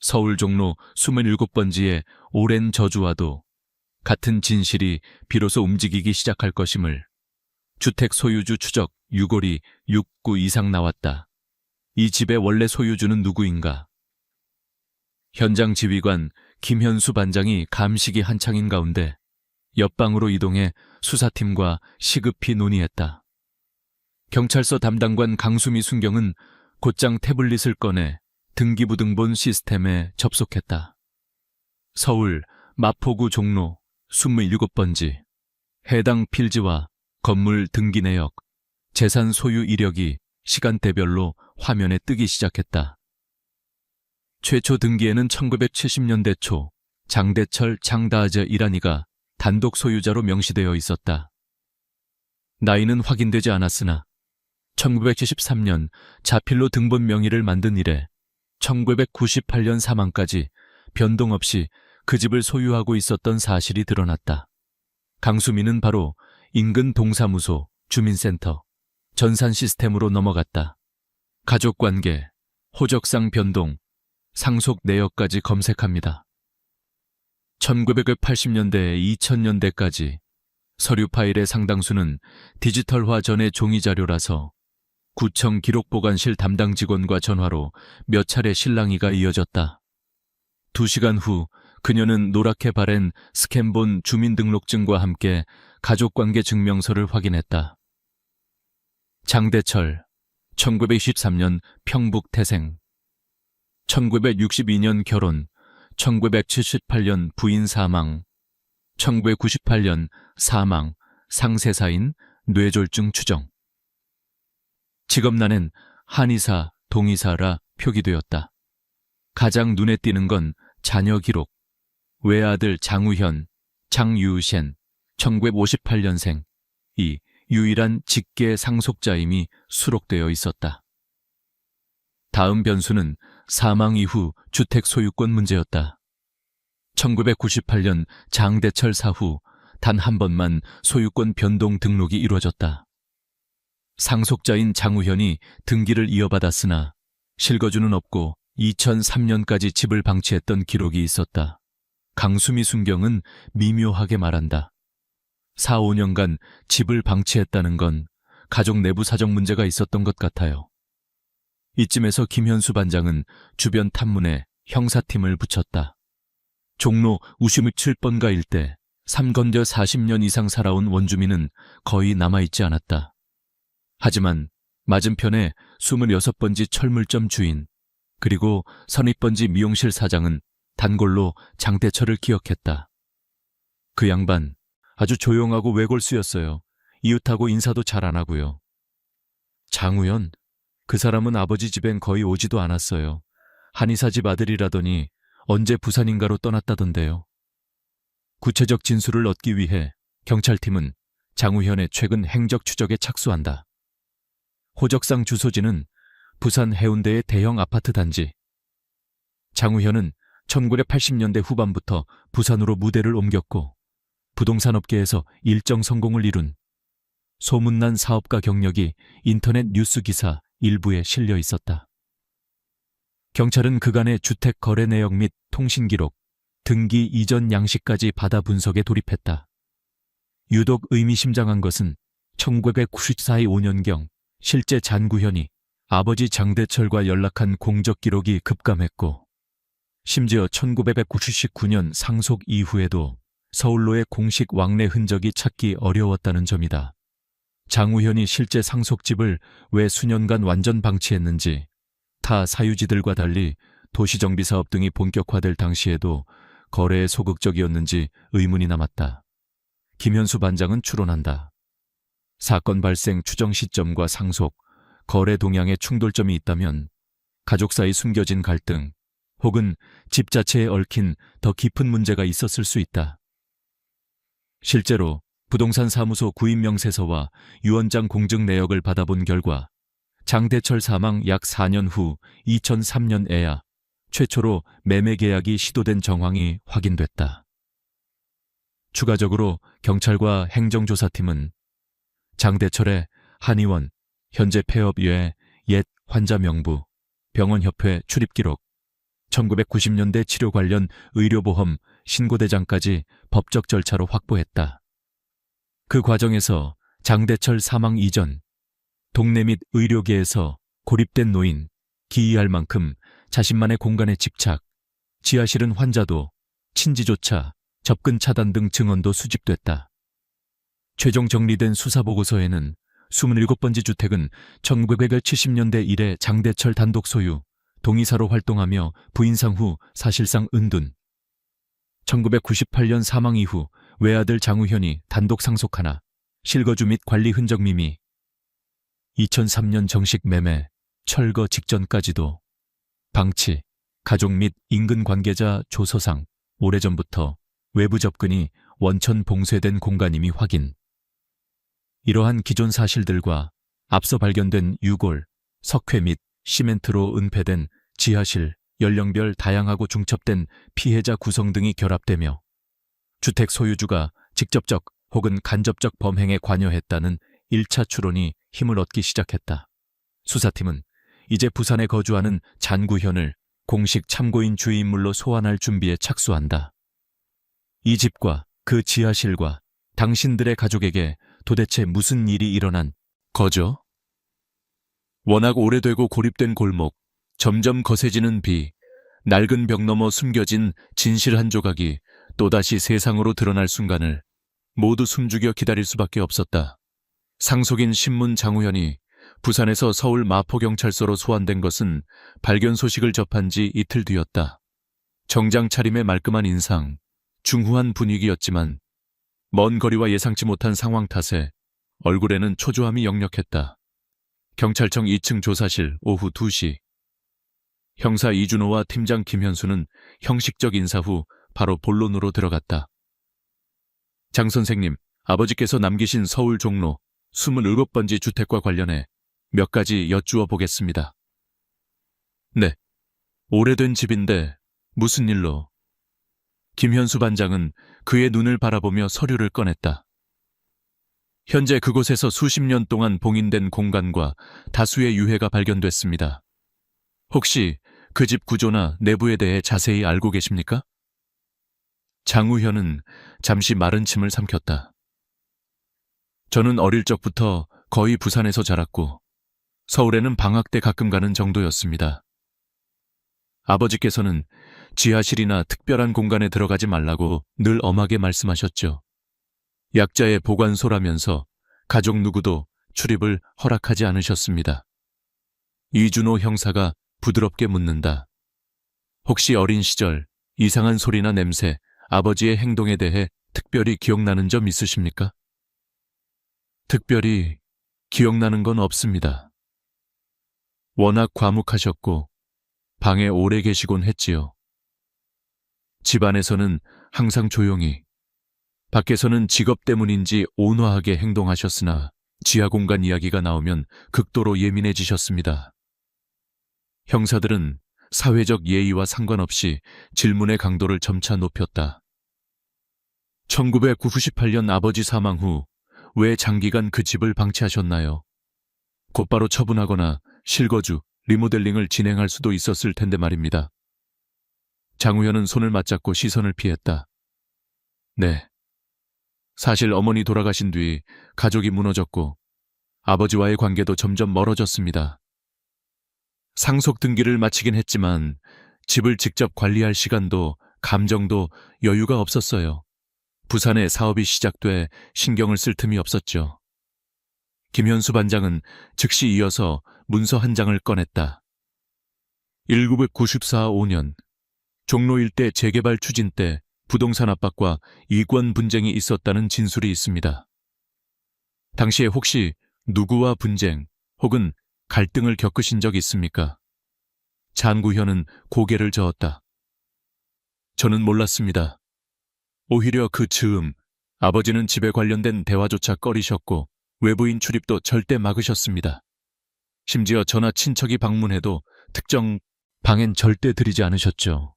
서울 종로 27번지의 오랜 저주와도 같은 진실이 비로소 움직이기 시작할 것임을. 주택 소유주 추적 유골이 6구 이상 나왔다. 이 집의 원래 소유주는 누구인가? 현장 지휘관 김현수 반장이 감식이 한창인 가운데 옆방으로 이동해 수사팀과 시급히 논의했다. 경찰서 담당관 강수미 순경은 곧장 태블릿을 꺼내 등기부등본 시스템에 접속했다. 서울 마포구 종로 27번지 해당 필지와 건물 등기 내역, 재산 소유 이력이 시간대별로 화면에 뜨기 시작했다. 최초 등기에는 1970년대 초 장대철 장다아저 일환이가 단독 소유자로 명시되어 있었다. 나이는 확인되지 않았으나 1973년 자필로 등본 명의를 만든 이래 1998년 사망까지 변동 없이 그 집을 소유하고 있었던 사실이 드러났다. 강수민은 바로 인근 동사무소, 주민센터, 전산 시스템으로 넘어갔다. 가족관계, 호적상 변동, 상속 내역까지 검색합니다. 1980년대 2000년대까지 서류 파일의 상당수는 디지털화 전의 종이 자료라서 구청 기록보관실 담당 직원과 전화로 몇 차례 실랑이가 이어졌다. 2시간 후 그녀는 노랗게 바랜 스캔본 주민등록증과 함께 가족관계 증명서를 확인했다. 장대철, 1923년 평북 태생, 1962년 결혼, 1978년 부인 사망, 1998년 사망, 상세사인, 뇌졸중 추정. 직업란엔 한의사, 동의사라 표기되었다. 가장 눈에 띄는 건 자녀 기록. 외아들 장우현, 장유셴, 1958년생, 이 유일한 직계 상속자임이 수록되어 있었다. 다음 변수는 사망 이후 주택 소유권 문제였다. 1998년 장대철 사후 단 한 번만 소유권 변동 등록이 이루어졌다. 상속자인 장우현이 등기를 이어받았으나 실거주는 없고 2003년까지 집을 방치했던 기록이 있었다. 강수미 순경은 미묘하게 말한다. 4, 5년간 집을 방치했다는 건 가족 내부 사정 문제가 있었던 것 같아요. 이쯤에서 김현수 반장은 주변 탐문에 형사팀을 붙였다. 종로 우시무 7번가 일대 삼건대 40년 이상 살아온 원주민은 거의 남아있지 않았다. 하지만 맞은편에 26번지 철물점 주인 그리고 선입번지 미용실 사장은 단골로 장대철을 기억했다. 그 양반 아주 조용하고 외골수였어요. 이웃하고 인사도 잘 안 하고요. 장우현, 그 사람은 아버지 집엔 거의 오지도 않았어요. 한의사 집 아들이라더니 언제 부산인가로 떠났다던데요. 구체적 진술을 얻기 위해 경찰팀은 장우현의 최근 행적 추적에 착수한다. 호적상 주소지는 부산 해운대의 대형 아파트 단지. 장우현은 1980년대 후반부터 부산으로 무대를 옮겼고 부동산 업계에서 일정 성공을 이룬 소문난 사업가 경력이 인터넷 뉴스 기사 일부에 실려 있었다. 경찰은 그간의 주택 거래 내역 및 통신 기록, 등기 이전 양식까지 받아 분석에 돌입했다. 유독 의미심장한 것은 1994-5년경 실제 장구현이 아버지 장대철과 연락한 공적 기록이 급감했고 심지어 1999년 상속 이후에도 서울로의 공식 왕래 흔적이 찾기 어려웠다는 점이다. 장우현이 실제 상속집을 왜 수년간 완전 방치했는지 타 사유지들과 달리 도시정비사업 등이 본격화될 당시에도 거래에 소극적이었는지 의문이 남았다. 김현수 반장은 추론한다. 사건 발생 추정 시점과 상속, 거래 동향에 충돌점이 있다면 가족 사이 숨겨진 갈등 혹은 집 자체에 얽힌 더 깊은 문제가 있었을 수 있다. 실제로 부동산 사무소 구인 명세서와 유언장 공증 내역을 받아본 결과 장대철 사망 약 4년 후 2003년에야 최초로 매매 계약이 시도된 정황이 확인됐다. 추가적으로 경찰과 행정조사팀은 장대철의 한의원, 현재 폐업 외 옛 환자 명부, 병원협회 출입기록, 1990년대 치료 관련 의료보험 신고대장까지 법적 절차로 확보했다. 그 과정에서 장대철 사망 이전 동네 및 의료계에서 고립된 노인, 기이할 만큼 자신만의 공간에 집착, 지하실은 환자도 친지조차 접근 차단 등 증언도 수집됐다. 최종 정리된 수사보고서에는 27번지 주택은 1970년대 이래 장대철 단독 소유, 동의사로 활동하며 부인상 후 사실상 은둔. 1998년 사망 이후 외아들 장우현이 단독 상속하나 실거주 및 관리 흔적 미미. 2003년 정식 매매, 철거 직전까지도 방치, 가족 및 인근 관계자 조서상 오래전부터 외부 접근이 원천 봉쇄된 공간임이 확인. 이러한 기존 사실들과 앞서 발견된 유골, 석회 및 시멘트로 은폐된 지하실, 연령별 다양하고 중첩된 피해자 구성 등이 결합되며 주택 소유주가 직접적 혹은 간접적 범행에 관여했다는 1차 추론이 힘을 얻기 시작했다. 수사팀은 이제 부산에 거주하는 장구현을 공식 참고인 주의인물로 소환할 준비에 착수한다. 이 집과 그 지하실과 당신들의 가족에게 도대체 무슨 일이 일어난 거죠? 워낙 오래되고 고립된 골목, 점점 거세지는 비, 낡은 벽 너머 숨겨진 진실 한 조각이 또다시 세상으로 드러날 순간을 모두 숨죽여 기다릴 수밖에 없었다. 상속인 신문 장우현이 부산에서 서울 마포경찰서로 소환된 것은 발견 소식을 접한 지 이틀 뒤였다. 정장 차림의 말끔한 인상, 중후한 분위기였지만 먼 거리와 예상치 못한 상황 탓에 얼굴에는 초조함이 역력했다. 경찰청 2층 조사실 오후 2시. 형사 이준호와 팀장 김현수는 형식적 인사 후 바로 본론으로 들어갔다. 장 선생님, 아버지께서 남기신 서울 종로 27번지 주택과 관련해 몇 가지 여쭈어 보겠습니다. 네, 오래된 집인데 무슨 일로? 김현수 반장은 그의 눈을 바라보며 서류를 꺼냈다. 현재 그곳에서 수십 년 동안 봉인된 공간과 다수의 유해가 발견됐습니다. 혹시 그 집 구조나 내부에 대해 자세히 알고 계십니까? 장우현은 잠시 마른 침을 삼켰다. 저는 어릴 적부터 거의 부산에서 자랐고 서울에는 방학 때 가끔 가는 정도였습니다. 아버지께서는 지하실이나 특별한 공간에 들어가지 말라고 늘 엄하게 말씀하셨죠. 약자의 보관소라면서 가족 누구도 출입을 허락하지 않으셨습니다. 이준호 형사가 부드럽게 묻는다. 혹시 어린 시절 이상한 소리나 냄새, 아버지의 행동에 대해 특별히 기억나는 점 있으십니까? 특별히 기억나는 건 없습니다. 워낙 과묵하셨고 방에 오래 계시곤 했지요. 집안에서는 항상 조용히, 밖에서는 직업 때문인지 온화하게 행동하셨으나 지하 공간 이야기가 나오면 극도로 예민해지셨습니다. 형사들은 사회적 예의와 상관없이 질문의 강도를 점차 높였다. 1998년 아버지 사망 후 왜 장기간 그 집을 방치하셨나요? 곧바로 처분하거나 실거주, 리모델링을 진행할 수도 있었을 텐데 말입니다. 장우현은 손을 맞잡고 시선을 피했다. 네. 사실 어머니 돌아가신 뒤 가족이 무너졌고 아버지와의 관계도 점점 멀어졌습니다. 상속 등기를 마치긴 했지만 집을 직접 관리할 시간도 감정도 여유가 없었어요. 부산에 사업이 시작돼 신경을 쓸 틈이 없었죠. 김현수 반장은 즉시 이어서 문서 한 장을 꺼냈다. 1994-5년 종로 일대 재개발 추진 때 부동산 압박과 이권 분쟁이 있었다는 진술이 있습니다. 당시에 혹시 누구와 분쟁 혹은 갈등을 겪으신 적 있습니까? 장구현은 고개를 저었다. 저는 몰랐습니다. 오히려 그 즈음 아버지는 집에 관련된 대화조차 꺼리셨고 외부인 출입도 절대 막으셨습니다. 심지어 저나 친척이 방문해도 특정 방엔 절대 들이지 않으셨죠.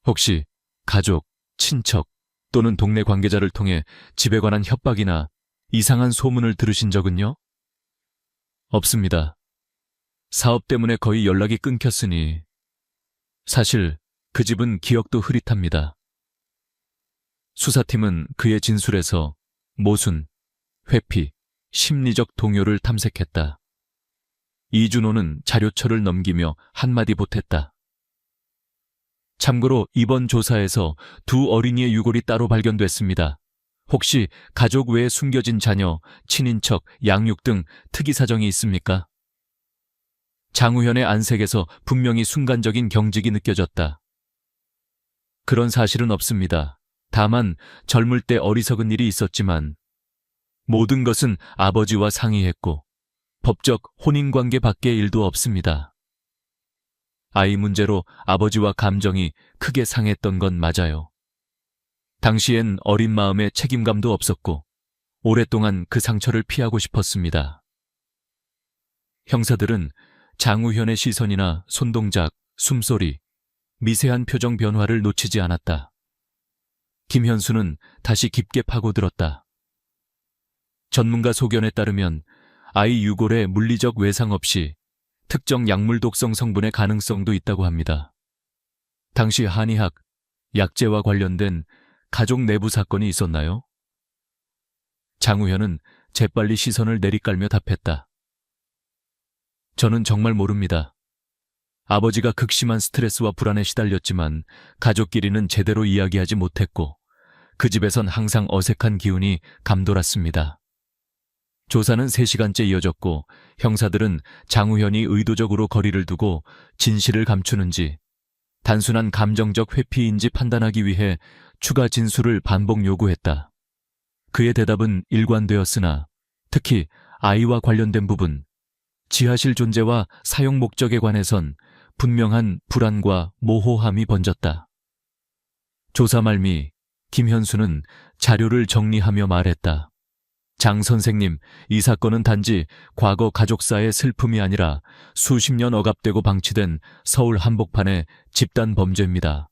혹시 가족, 친척 또는 동네 관계자를 통해 집에 관한 협박이나 이상한 소문을 들으신 적은요? 없습니다. 사업 때문에 거의 연락이 끊겼으니 사실 그 집은 기억도 흐릿합니다. 수사팀은 그의 진술에서 모순, 회피, 심리적 동요를 탐색했다. 이준호는 자료처를 넘기며 한마디 보탰다. 참고로 이번 조사에서 두 어린이의 유골이 따로 발견됐습니다. 혹시 가족 외에 숨겨진 자녀, 친인척, 양육 등 특이 사정이 있습니까? 장우현의 안색에서 분명히 순간적인 경직이 느껴졌다. 그런 사실은 없습니다. 다만 젊을 때 어리석은 일이 있었지만 모든 것은 아버지와 상의했고 법적 혼인관계 밖의 일도 없습니다. 아이 문제로 아버지와 감정이 크게 상했던 건 맞아요. 당시엔 어린 마음에 책임감도 없었고 오랫동안 그 상처를 피하고 싶었습니다. 형사들은 장우현의 시선이나 손동작, 숨소리, 미세한 표정 변화를 놓치지 않았다. 김현수는 다시 깊게 파고들었다. 전문가 소견에 따르면 아이 유골에 물리적 외상 없이 특정 약물 독성 성분의 가능성도 있다고 합니다. 당시 한의학, 약재와 관련된 가족 내부 사건이 있었나요? 장우현은 재빨리 시선을 내리깔며 답했다. 저는 정말 모릅니다. 아버지가 극심한 스트레스와 불안에 시달렸지만 가족끼리는 제대로 이야기하지 못했고 그 집에선 항상 어색한 기운이 감돌았습니다. 조사는 3시간째 이어졌고 형사들은 장우현이 의도적으로 거리를 두고 진실을 감추는지 단순한 감정적 회피인지 판단하기 위해 추가 진술을 반복 요구했다. 그의 대답은 일관되었으나 특히 아이와 관련된 부분, 지하실 존재와 사용 목적에 관해선 분명한 불안과 모호함이 번졌다. 조사 말미 김현수는 자료를 정리하며 말했다. 장 선생님, 이 사건은 단지 과거 가족사의 슬픔이 아니라 수십 년 억압되고 방치된 서울 한복판의 집단 범죄입니다.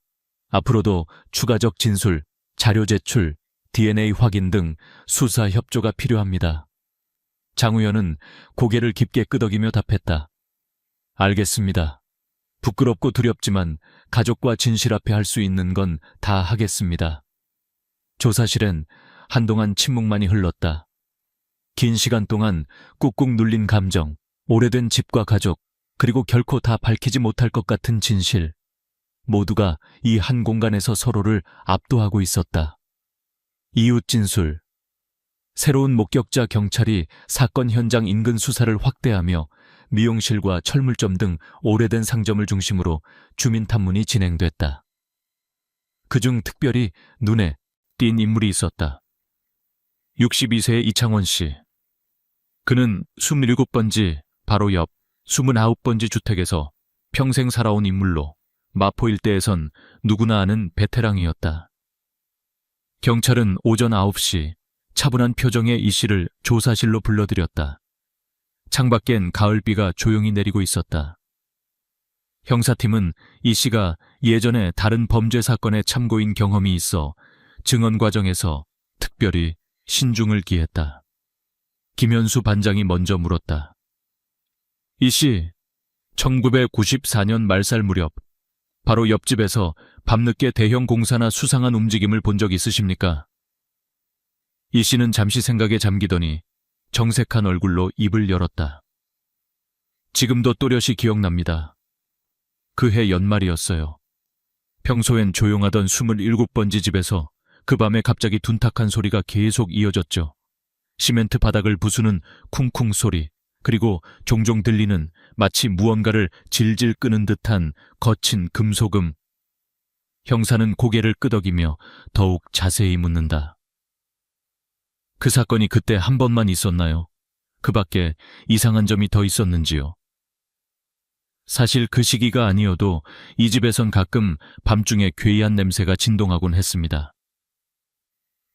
앞으로도 추가적 진술, 자료 제출, DNA 확인 등 수사 협조가 필요합니다. 장우현은 고개를 깊게 끄덕이며 답했다. 알겠습니다. 부끄럽고 두렵지만 가족과 진실 앞에 할 수 있는 건 다 하겠습니다. 조사실엔 한동안 침묵만이 흘렀다. 긴 시간 동안 꾹꾹 눌린 감정, 오래된 집과 가족, 그리고 결코 다 밝히지 못할 것 같은 진실. 모두가 이 한 공간에서 서로를 압도하고 있었다. 이웃 진술. 새로운 목격자 경찰이 사건 현장 인근 수사를 확대하며 미용실과 철물점 등 오래된 상점을 중심으로 주민 탐문이 진행됐다. 그중 특별히 눈에 띈 인물이 있었다. 62세의 이창원 씨. 그는 27번지 바로 옆 29번지 주택에서 평생 살아온 인물로 마포 일대에선 누구나 아는 베테랑이었다. 경찰은 오전 9시 차분한 표정의 이 씨를 조사실로 불러들였다. 창밖엔 가을비가 조용히 내리고 있었다. 형사팀은 이 씨가 예전에 다른 범죄 사건에 참고인 경험이 있어 증언 과정에서 특별히 신중을 기했다. 김현수 반장이 먼저 물었다. 이 씨, 1994년 말살 무렵 바로 옆집에서 밤늦게 대형 공사나 수상한 움직임을 본 적 있으십니까? 이 씨는 잠시 생각에 잠기더니 정색한 얼굴로 입을 열었다. 지금도 또렷이 기억납니다. 그해 연말이었어요. 평소엔 조용하던 27번지 집에서 그 밤에 갑자기 둔탁한 소리가 계속 이어졌죠. 시멘트 바닥을 부수는 쿵쿵 소리, 그리고 종종 들리는 마치 무언가를 질질 끄는 듯한 거친 금속음. 형사는 고개를 끄덕이며 더욱 자세히 묻는다. 그 사건이 그때 한 번만 있었나요? 그 밖에 이상한 점이 더 있었는지요? 사실 그 시기가 아니어도 이 집에선 가끔 밤중에 괴이한 냄새가 진동하곤 했습니다.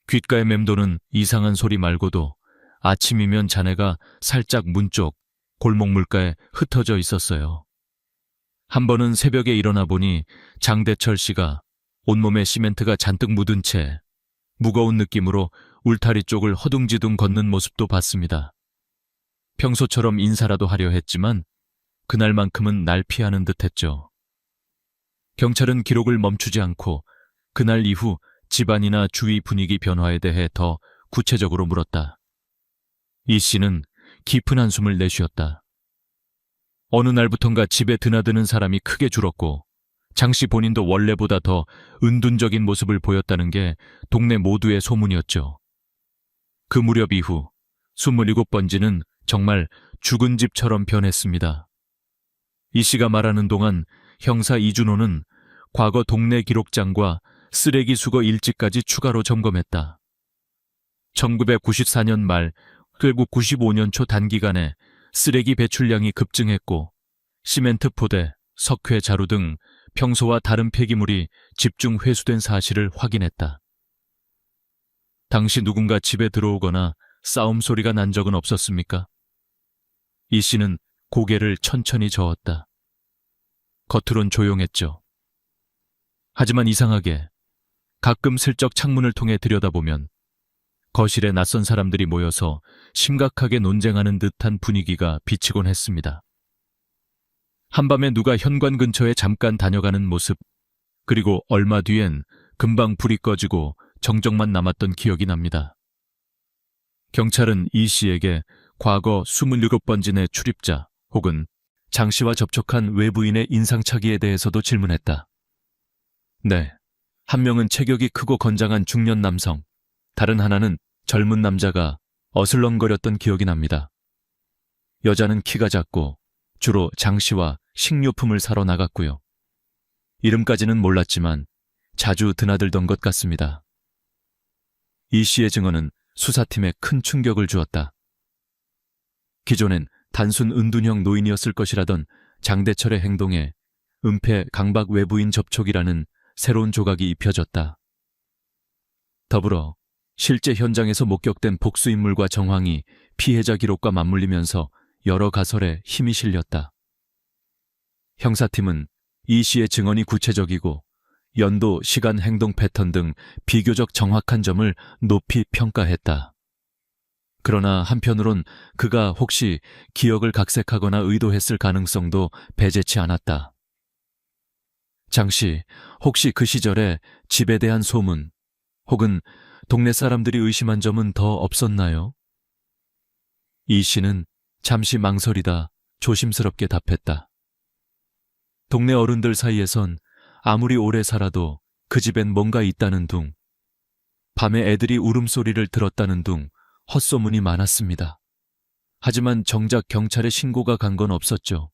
귓가에 맴도는 이상한 소리 말고도 아침이면 자네가 살짝 문 쪽 골목 물가에 흩어져 있었어요. 한 번은 새벽에 일어나 보니 장대철 씨가 온몸에 시멘트가 잔뜩 묻은 채 무거운 느낌으로 울타리 쪽을 허둥지둥 걷는 모습도 봤습니다. 평소처럼 인사라도 하려 했지만 그날만큼은 날 피하는 듯했죠. 경찰은 기록을 멈추지 않고 그날 이후 집안이나 주위 분위기 변화에 대해 더 구체적으로 물었다. 이 씨는 깊은 한숨을 내쉬었다. 어느 날부턴가 집에 드나드는 사람이 크게 줄었고 장 씨 본인도 원래보다 더 은둔적인 모습을 보였다는 게 동네 모두의 소문이었죠. 그 무렵 이후 27번지는 정말 죽은 집처럼 변했습니다. 이 씨가 말하는 동안 형사 이준호는 과거 동네 기록장과 쓰레기 수거 일지까지 추가로 점검했다. 1994년 말 그리고 95년 초 단기간에 쓰레기 배출량이 급증했고 시멘트 포대, 석회 자루 등 평소와 다른 폐기물이 집중 회수된 사실을 확인했다. 당시 누군가 집에 들어오거나 싸움 소리가 난 적은 없었습니까? 이 씨는 고개를 천천히 저었다. 겉으론 조용했죠. 하지만 이상하게 가끔 슬쩍 창문을 통해 들여다보면 거실에 낯선 사람들이 모여서 심각하게 논쟁하는 듯한 분위기가 비치곤 했습니다. 한밤에 누가 현관 근처에 잠깐 다녀가는 모습, 그리고 얼마 뒤엔 금방 불이 꺼지고 정적만 남았던 기억이 납니다. 경찰은 이 씨에게 과거 27번진의 출입자 혹은 장 씨와 접촉한 외부인의 인상착의에 대해서도 질문했다. 네, 한 명은 체격이 크고 건장한 중년 남성, 다른 하나는 젊은 남자가 어슬렁거렸던 기억이 납니다. 여자는 키가 작고 주로 장 씨와 식료품을 사러 나갔고요. 이름까지는 몰랐지만 자주 드나들던 것 같습니다. 이 씨의 증언은 수사팀에 큰 충격을 주었다. 기존엔 단순 은둔형 노인이었을 것이라던 장대철의 행동에 은폐 강박 외부인 접촉이라는 새로운 조각이 입혀졌다. 더불어 실제 현장에서 목격된 복수인물과 정황이 피해자 기록과 맞물리면서 여러 가설에 힘이 실렸다. 형사팀은 이 씨의 증언이 구체적이고 연도, 시간, 행동 패턴 등 비교적 정확한 점을 높이 평가했다. 그러나 한편으론 그가 혹시 기억을 각색하거나 의도했을 가능성도 배제치 않았다. 장 씨, 혹시 그 시절에 집에 대한 소문 혹은 동네 사람들이 의심한 점은 더 없었나요? 이 씨는 잠시 망설이다 조심스럽게 답했다. 동네 어른들 사이에선 아무리 오래 살아도 그 집엔 뭔가 있다는 둥, 밤에 애들이 울음소리를 들었다는 둥 헛소문이 많았습니다. 하지만 정작 경찰에 신고가 간 건 없었죠.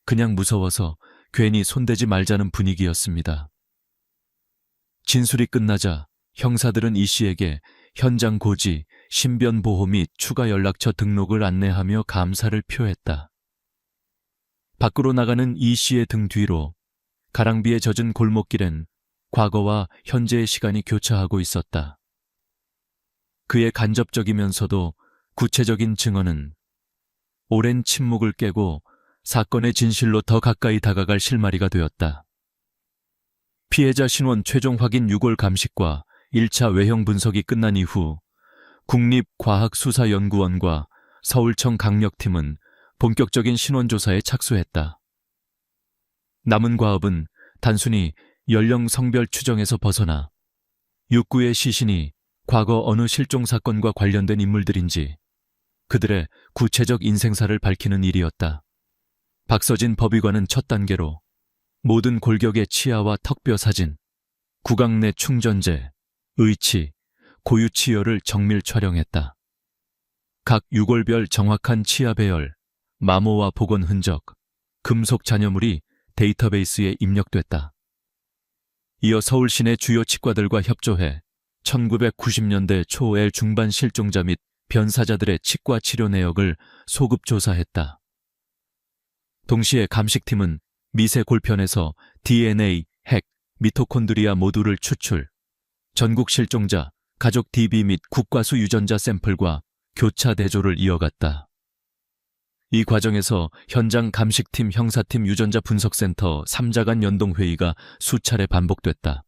그냥 무서워서 괜히 손대지 말자는 분위기였습니다. 진술이 끝나자 형사들은 이 씨에게 현장 고지, 신변 보호 및 추가 연락처 등록을 안내하며 감사를 표했다. 밖으로 나가는 이 씨의 등 뒤로 가랑비에 젖은 골목길엔 과거와 현재의 시간이 교차하고 있었다. 그의 간접적이면서도 구체적인 증언은 오랜 침묵을 깨고 사건의 진실로 더 가까이 다가갈 실마리가 되었다. 피해자 신원 최종 확인 6월 감식과 1차 외형 분석이 끝난 이후 국립과학수사연구원과 서울청 강력팀은 본격적인 신원조사에 착수했다. 남은 과업은 단순히 연령 성별 추정에서 벗어나 육구의 시신이 과거 어느 실종 사건과 관련된 인물들인지 그들의 구체적 인생사를 밝히는 일이었다. 박서진 법의관은 첫 단계로 모든 골격의 치아와 턱뼈 사진, 구강 내 충전재, 의치, 고유치열을 정밀 촬영했다. 각 유골별 정확한 치아 배열, 마모와 복원 흔적, 금속 잔여물이 데이터베이스에 입력됐다. 이어 서울 시내 주요 치과들과 협조해 1990년대 초의 중반 실종자 및 변사자들의 치과 치료 내역을 소급 조사했다. 동시에 감식팀은 미세 골편에서 DNA, 핵, 미토콘드리아 모두를 추출, 전국 실종자, 가족 DB 및 국과수 유전자 샘플과 교차 대조를 이어갔다. 이 과정에서 현장 감식팀, 형사팀, 유전자 분석센터 3자 간 연동회의가 수차례 반복됐다.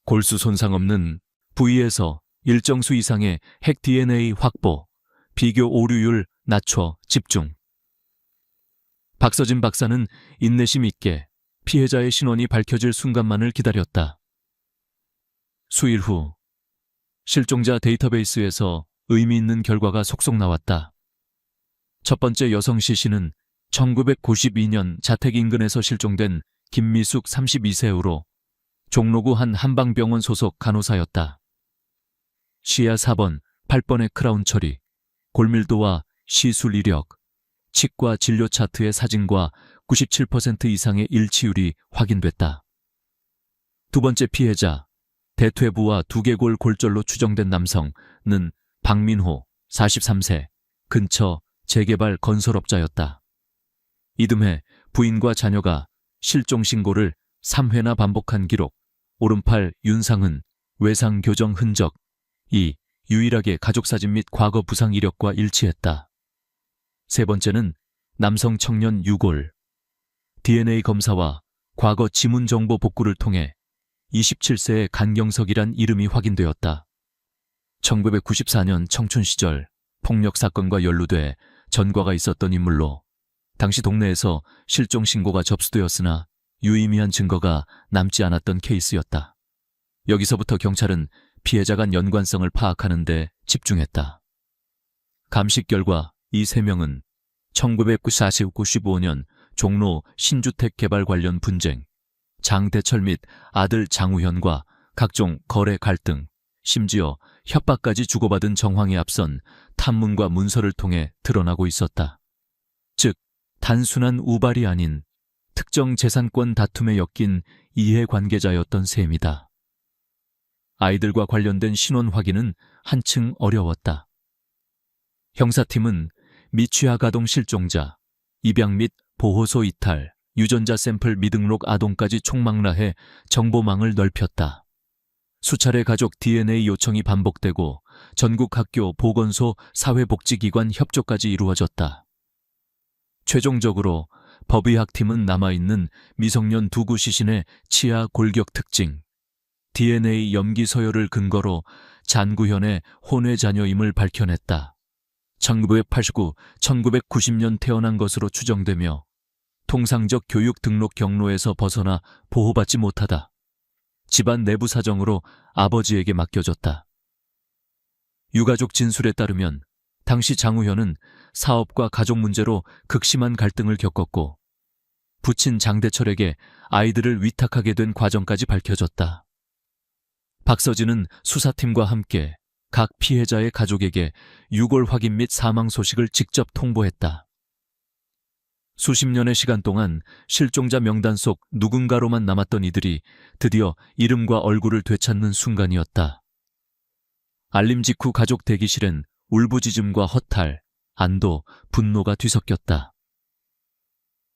골수 손상 없는 부위에서 일정 수 이상의 핵 DNA 확보, 비교 오류율 낮춰 집중. 박서진 박사는 인내심 있게 피해자의 신원이 밝혀질 순간만을 기다렸다. 수일 후 실종자 데이터베이스에서 의미 있는 결과가 속속 나왔다. 첫 번째 여성 시신은 1992년 자택 인근에서 실종된 김미숙 32세로 종로구 한 한방병원 소속 간호사였다. 시야 4번, 8번의 크라운 처리, 골밀도와 시술 이력, 치과 진료 차트의 사진과 97% 이상의 일치율이 확인됐다. 두 번째 피해자, 대퇴부와 두개골 골절로 추정된 남성은 박민호, 43세, 근처 재개발 건설업자였다. 이듬해 부인과 자녀가 실종 신고를 3회나 반복한 기록, 오른팔 윤상은 외상 교정 흔적, 유일하게 가족사진 및 과거 부상 이력과 일치했다. 세 번째는 남성 청년 유골, DNA 검사와 과거 지문 정보 복구를 통해 27세의 간경석이란 이름이 확인되었다. 1994년 청춘 시절 폭력 사건과 연루돼 전과가 있었던 인물로 당시 동네에서 실종 신고가 접수되었으나 유의미한 증거가 남지 않았던 케이스였다. 여기서부터 경찰은 피해자 간 연관성을 파악하는 데 집중했다. 감식 결과 이 3명은 1995년 종로 신주택 개발 관련 분쟁, 장대철 및 아들 장우현과 각종 거래 갈등, 심지어 협박까지 주고받은 정황에 앞선 탐문과 문서를 통해 드러나고 있었다. 즉, 단순한 우발이 아닌 특정 재산권 다툼에 엮인 이해관계자였던 셈이다. 아이들과 관련된 신원 확인은 한층 어려웠다. 형사팀은 미취학 아동 실종자, 입양 및 보호소 이탈, 유전자 샘플 미등록 아동까지 총망라해 정보망을 넓혔다. 수차례 가족 DNA 요청이 반복되고 전국 학교, 보건소, 사회복지기관 협조까지 이루어졌다. 최종적으로 법의학팀은 남아있는 미성년 두구 시신의 치아 골격 특징, DNA 염기 서열을 근거로 잔구현의 혼외 자녀임을 밝혀냈다. 1989, 1990년 태어난 것으로 추정되며 통상적 교육 등록 경로에서 벗어나 보호받지 못하다. 집안 내부 사정으로 아버지에게 맡겨졌다. 유가족 진술에 따르면 당시 장우현은 사업과 가족 문제로 극심한 갈등을 겪었고 부친 장대철에게 아이들을 위탁하게 된 과정까지 밝혀졌다. 박서진은 수사팀과 함께 각 피해자의 가족에게 유골 확인 및 사망 소식을 직접 통보했다. 수십 년의 시간 동안 실종자 명단 속 누군가로만 남았던 이들이 드디어 이름과 얼굴을 되찾는 순간이었다. 알림 직후 가족 대기실엔 울부짖음과 허탈, 안도, 분노가 뒤섞였다.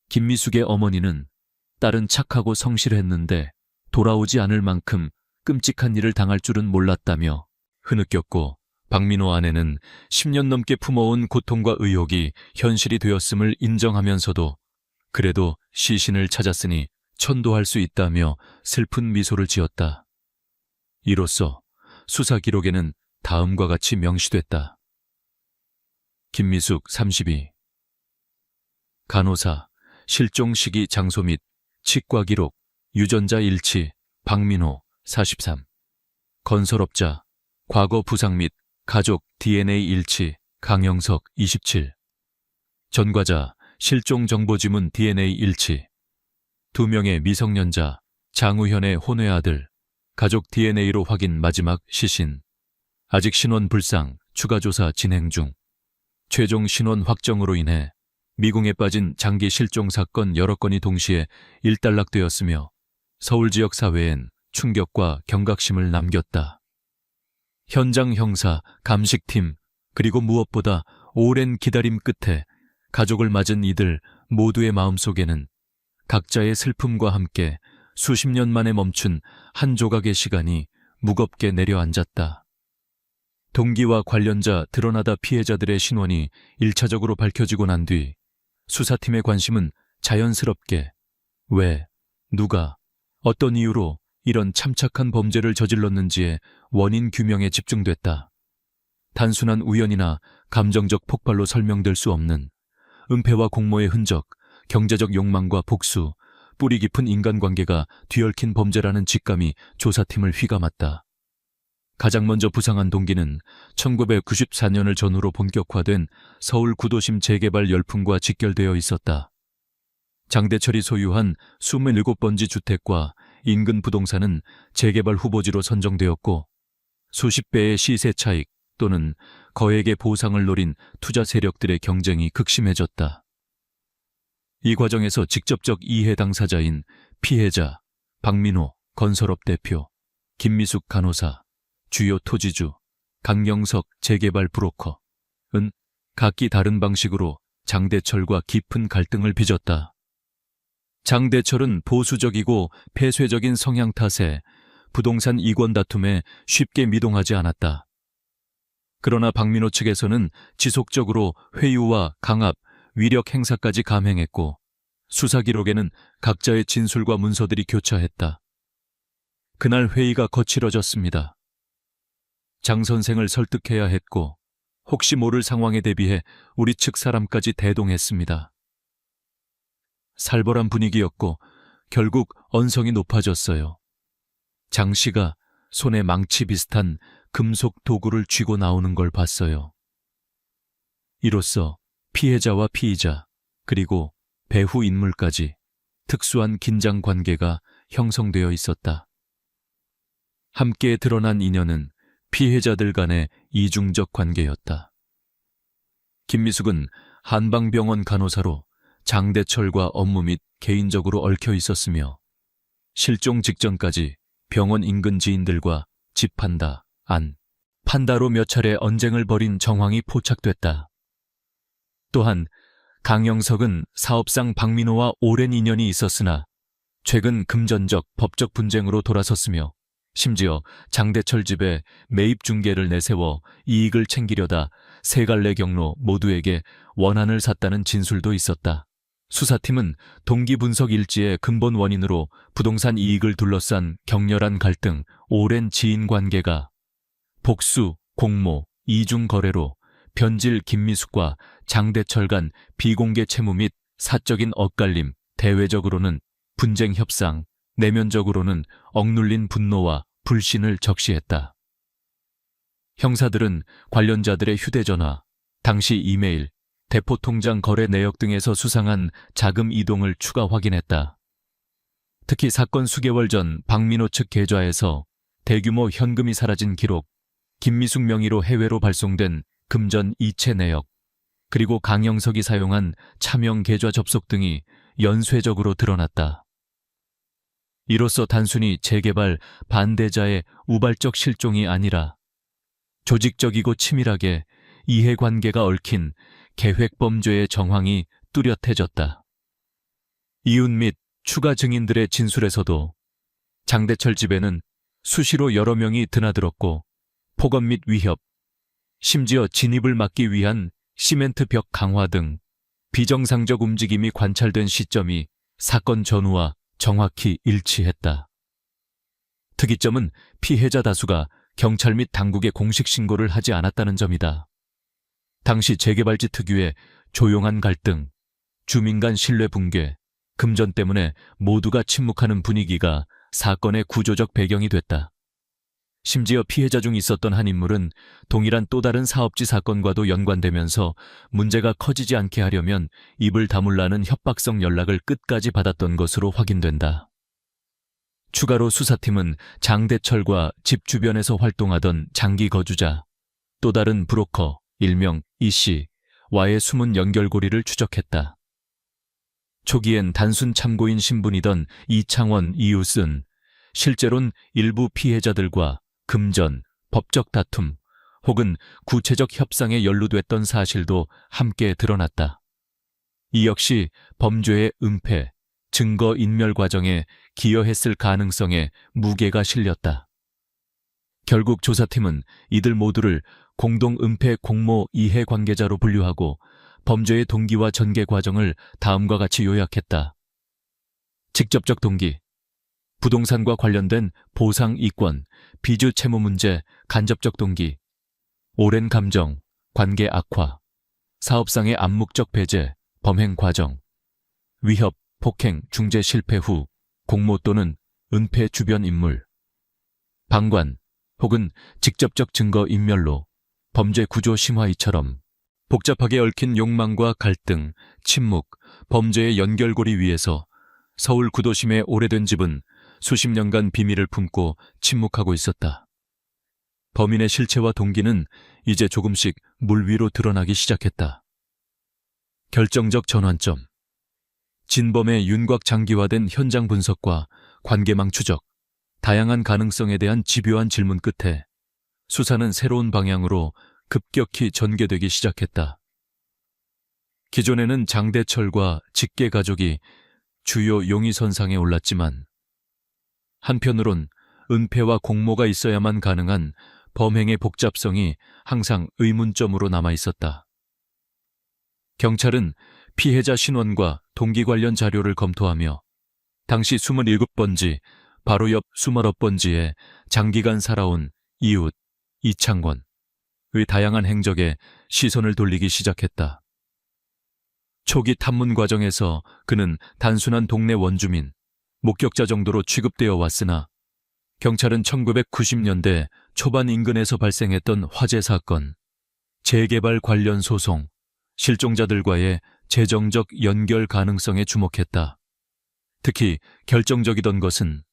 김미숙의 어머니는 딸은 착하고 성실했는데 돌아오지 않을 만큼 끔찍한 일을 당할 줄은 몰랐다며 흐느꼈고, 박민호 아내는 10년 넘게 품어온 고통과 의혹이 현실이 되었음을 인정하면서도 그래도 시신을 찾았으니 천도할 수 있다며 슬픈 미소를 지었다. 이로써 수사 기록에는 다음과 같이 명시됐다. 김미숙 32. 간호사, 실종 시기 장소 및 치과 기록, 유전자 일치, 박민호 43. 건설업자, 과거 부상 및 가족 DNA 일치, 강영석 27. 전과자, 실종 정보 지문 DNA 일치. 2명의 미성년자, 장우현의 혼외 아들, 가족 DNA로 확인 마지막 시신. 아직 신원 불상, 추가 조사 진행 중. 최종 신원 확정으로 인해 미궁에 빠진 장기 실종 사건 여러 건이 동시에 일단락되었으며 서울 지역 사회엔 충격과 경각심을 남겼다. 현장 형사, 감식팀, 그리고 무엇보다 오랜 기다림 끝에 가족을 맞은 이들 모두의 마음속에는 각자의 슬픔과 함께 수십 년 만에 멈춘 한 조각의 시간이 무겁게 내려앉았다. 동기와 관련자 드러나다 피해자들의 신원이 1차적으로 밝혀지고 난 뒤 수사팀의 관심은 자연스럽게 왜, 누가, 어떤 이유로 이런 참착한 범죄를 저질렀는지의 원인 규명에 집중됐다. 단순한 우연이나 감정적 폭발로 설명될 수 없는 은폐와 공모의 흔적, 경제적 욕망과 복수, 뿌리 깊은 인간관계가 뒤얽힌 범죄라는 직감이 조사팀을 휘감았다. 가장 먼저 부상한 동기는 1994년을 전후로 본격화된 서울 구도심 재개발 열풍과 직결되어 있었다. 장대철이 소유한 27번지 주택과 인근 부동산은 재개발 후보지로 선정되었고 수십 배의 시세 차익 또는 거액의 보상을 노린 투자 세력들의 경쟁이 극심해졌다. 이 과정에서 직접적 이해 당사자인 피해자, 박민호 건설업 대표, 김미숙 간호사, 주요 토지주, 강영석 재개발 브로커은 각기 다른 방식으로 장대철과 깊은 갈등을 빚었다. 장대철은 보수적이고 폐쇄적인 성향 탓에 부동산 이권 다툼에 쉽게 미동하지 않았다. 그러나 박민호 측에서는 지속적으로 회유와 강압, 위력 행사까지 감행했고 수사 기록에는 각자의 진술과 문서들이 교차했다. 그날 회의가 거칠어졌습니다. 장 선생을 설득해야 했고 혹시 모를 상황에 대비해 우리 측 사람까지 대동했습니다. 살벌한 분위기였고 결국 언성이 높아졌어요. 장 씨가 손에 망치 비슷한 금속 도구를 쥐고 나오는 걸 봤어요. 이로써 피해자와 피의자, 그리고 배후 인물까지 특수한 긴장 관계가 형성되어 있었다. 함께 드러난 인연은 피해자들 간의 이중적 관계였다. 김미숙은 한방병원 간호사로 장대철과 업무 및 개인적으로 얽혀 있었으며 실종 직전까지 병원 인근 지인들과 집 판다, 안, 판다로 몇 차례 언쟁을 벌인 정황이 포착됐다. 또한 강영석은 사업상 박민호와 오랜 인연이 있었으나 최근 금전적, 법적 분쟁으로 돌아섰으며 심지어 장대철 집에 매입 중개를 내세워 이익을 챙기려다 세 갈래 경로 모두에게 원한을 샀다는 진술도 있었다. 수사팀은 동기 분석 일지의 근본 원인으로 부동산 이익을 둘러싼 격렬한 갈등, 오랜 지인 관계가 복수, 공모, 이중 거래로 변질 김미숙과 장대철 간 비공개 채무 및 사적인 엇갈림, 대외적으로는 분쟁 협상, 내면적으로는 억눌린 분노와 불신을 적시했다. 형사들은 관련자들의 휴대전화, 당시 이메일, 대포통장 거래 내역 등에서 수상한 자금 이동을 추가 확인했다. 특히 사건 수개월 전 박민호 측 계좌에서 대규모 현금이 사라진 기록, 김미숙 명의로 해외로 발송된 금전 이체 내역, 그리고 강영석이 사용한 차명 계좌 접속 등이 연쇄적으로 드러났다. 이로써 단순히 재개발 반대자의 우발적 실종이 아니라 조직적이고 치밀하게 이해관계가 얽힌 계획범죄의 정황이 뚜렷해졌다. 이웃 및 추가 증인들의 진술에서도 장대철 집에는 수시로 여러 명이 드나들었고 폭언 및 위협, 심지어 진입을 막기 위한 시멘트 벽 강화 등 비정상적 움직임이 관찰된 시점이 사건 전후와 정확히 일치했다. 특이점은 피해자 다수가 경찰 및 당국에 공식 신고를 하지 않았다는 점이다. 당시 재개발지 특유의 조용한 갈등, 주민 간 신뢰 붕괴, 금전 때문에 모두가 침묵하는 분위기가 사건의 구조적 배경이 됐다. 심지어 피해자 중 있었던 한 인물은 동일한 또 다른 사업지 사건과도 연관되면서 문제가 커지지 않게 하려면 입을 다물라는 협박성 연락을 끝까지 받았던 것으로 확인된다. 추가로 수사팀은 장대철과 집 주변에서 활동하던 장기 거주자, 또 다른 브로커, 일명 이씨와의 숨은 연결고리를 추적했다. 초기엔 단순 참고인 신분이던 이창원 이웃은 실제론 일부 피해자들과 금전, 법적 다툼 혹은 구체적 협상에 연루됐던 사실도 함께 드러났다. 이 역시 범죄의 은폐, 증거 인멸 과정에 기여했을 가능성에 무게가 실렸다. 결국 조사팀은 이들 모두를 공동 은폐 공모 이해 관계자로 분류하고 범죄의 동기와 전개 과정을 다음과 같이 요약했다. 직접적 동기, 부동산과 관련된 보상 이권, 비주 채무 문제, 간접적 동기, 오랜 감정, 관계 악화, 사업상의 암묵적 배제, 범행 과정, 위협, 폭행, 중재 실패 후 공모 또는 은폐 주변 인물, 방관 혹은 직접적 증거 인멸로 범죄 구조 심화이처럼 복잡하게 얽힌 욕망과 갈등, 침묵, 범죄의 연결고리 위에서 서울 구도심의 오래된 집은 수십 년간 비밀을 품고 침묵하고 있었다. 범인의 실체와 동기는 이제 조금씩 물 위로 드러나기 시작했다. 결정적 전환점. 진범의 윤곽 장기화된 현장 분석과 관계망 추적, 다양한 가능성에 대한 집요한 질문 끝에 수사는 새로운 방향으로 급격히 전개되기 시작했다. 기존에는 장대철과 직계 가족이 주요 용의선상에 올랐지만 한편으론 은폐와 공모가 있어야만 가능한 범행의 복잡성이 항상 의문점으로 남아있었다. 경찰은 피해자 신원과 동기 관련 자료를 검토하며 당시 27번지, 바로 옆 29번지에 장기간 살아온 이웃 이창권의 다양한 행적에 시선을 돌리기 시작했다. 초기 탐문 과정에서 그는 단순한 동네 원주민, 목격자 정도로 취급되어 왔으나 경찰은 1990년대 초반 인근에서 발생했던 화재 사건, 재개발 관련 소송, 실종자들과의 재정적 연결 가능성에 주목했다. 특히 결정적이던 것은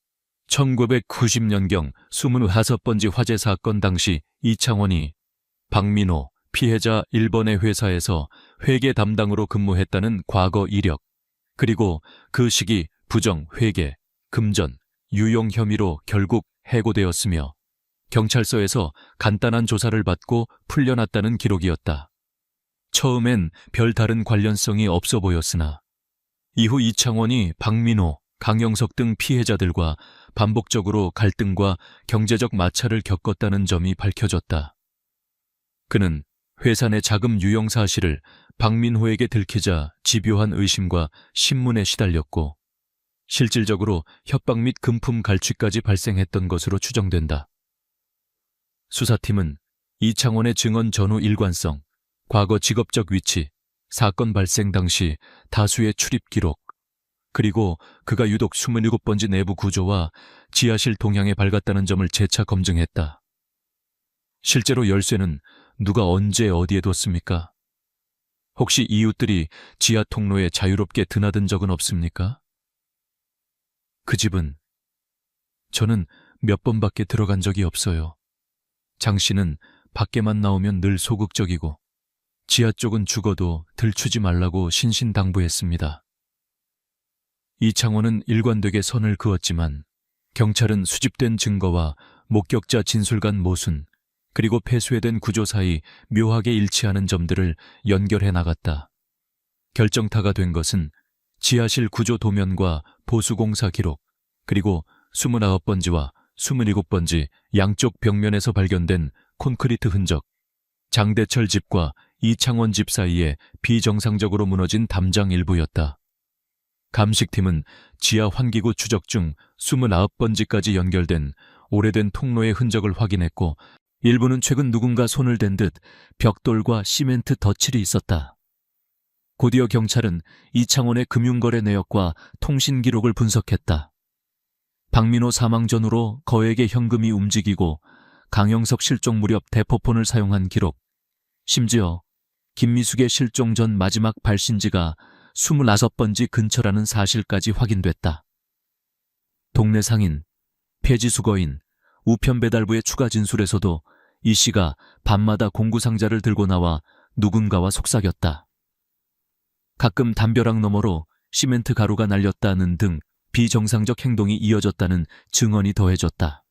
1990년경 25번지 화재 사건 당시 이창원이 박민호 피해자 1번의 회사에서 회계 담당으로 근무했다는 과거 이력, 그리고 그 시기 부정, 회계, 금전, 유용 혐의로 결국 해고되었으며 경찰서에서 간단한 조사를 받고 풀려났다는 기록이었다. 처음엔 별다른 관련성이 없어 보였으나 이후 이창원이 박민호, 강영석 등 피해자들과 반복적으로 갈등과 경제적 마찰을 겪었다는 점이 밝혀졌다. 그는 회사 내 자금 유용 사실을 박민호에게 들키자 집요한 의심과 신문에 시달렸고 실질적으로 협박 및 금품 갈취까지 발생했던 것으로 추정된다. 수사팀은 이창원의 증언 전후 일관성, 과거 직업적 위치, 사건 발생 당시 다수의 출입 기록, 그리고 그가 유독 27번지 내부 구조와 지하실 동향에 밝았다는 점을 재차 검증했다. 실제로 열쇠는 누가 언제 어디에 뒀습니까? 혹시 이웃들이 지하 통로에 자유롭게 드나든 적은 없습니까? 그 집은 저는 몇 번밖에 들어간 적이 없어요. 장 씨는 밖에만 나오면 늘 소극적이고 지하 쪽은 죽어도 들추지 말라고 신신당부했습니다. 이창원은 일관되게 선을 그었지만 경찰은 수집된 증거와 목격자 진술 간 모순, 그리고 폐쇄된 구조 사이 묘하게 일치하는 점들을 연결해 나갔다. 결정타가 된 것은 지하실 구조 도면과 보수공사 기록, 그리고 29번지와 27번지 양쪽 벽면에서 발견된 콘크리트 흔적, 장대철 집과 이창원 집 사이에 비정상적으로 무너진 담장 일부였다. 감식팀은 지하 환기구 추적 중 29번지까지 연결된 오래된 통로의 흔적을 확인했고 일부는 최근 누군가 손을 댄 듯 벽돌과 시멘트 덧칠이 있었다. 곧이어 경찰은 이창원의 금융거래 내역과 통신 기록을 분석했다. 박민호 사망 전후로 거액의 현금이 움직이고 강영석 실종 무렵 대포폰을 사용한 기록, 심지어 김미숙의 실종 전 마지막 발신지가 29번지 근처라는 사실까지 확인됐다. 동네 상인, 폐지수거인, 우편배달부의 추가 진술에서도 이 씨가 밤마다 공구상자를 들고 나와 누군가와 속삭였다. 가끔 담벼락 너머로 시멘트 가루가 날렸다는 등 비정상적 행동이 이어졌다는 증언이 더해졌다.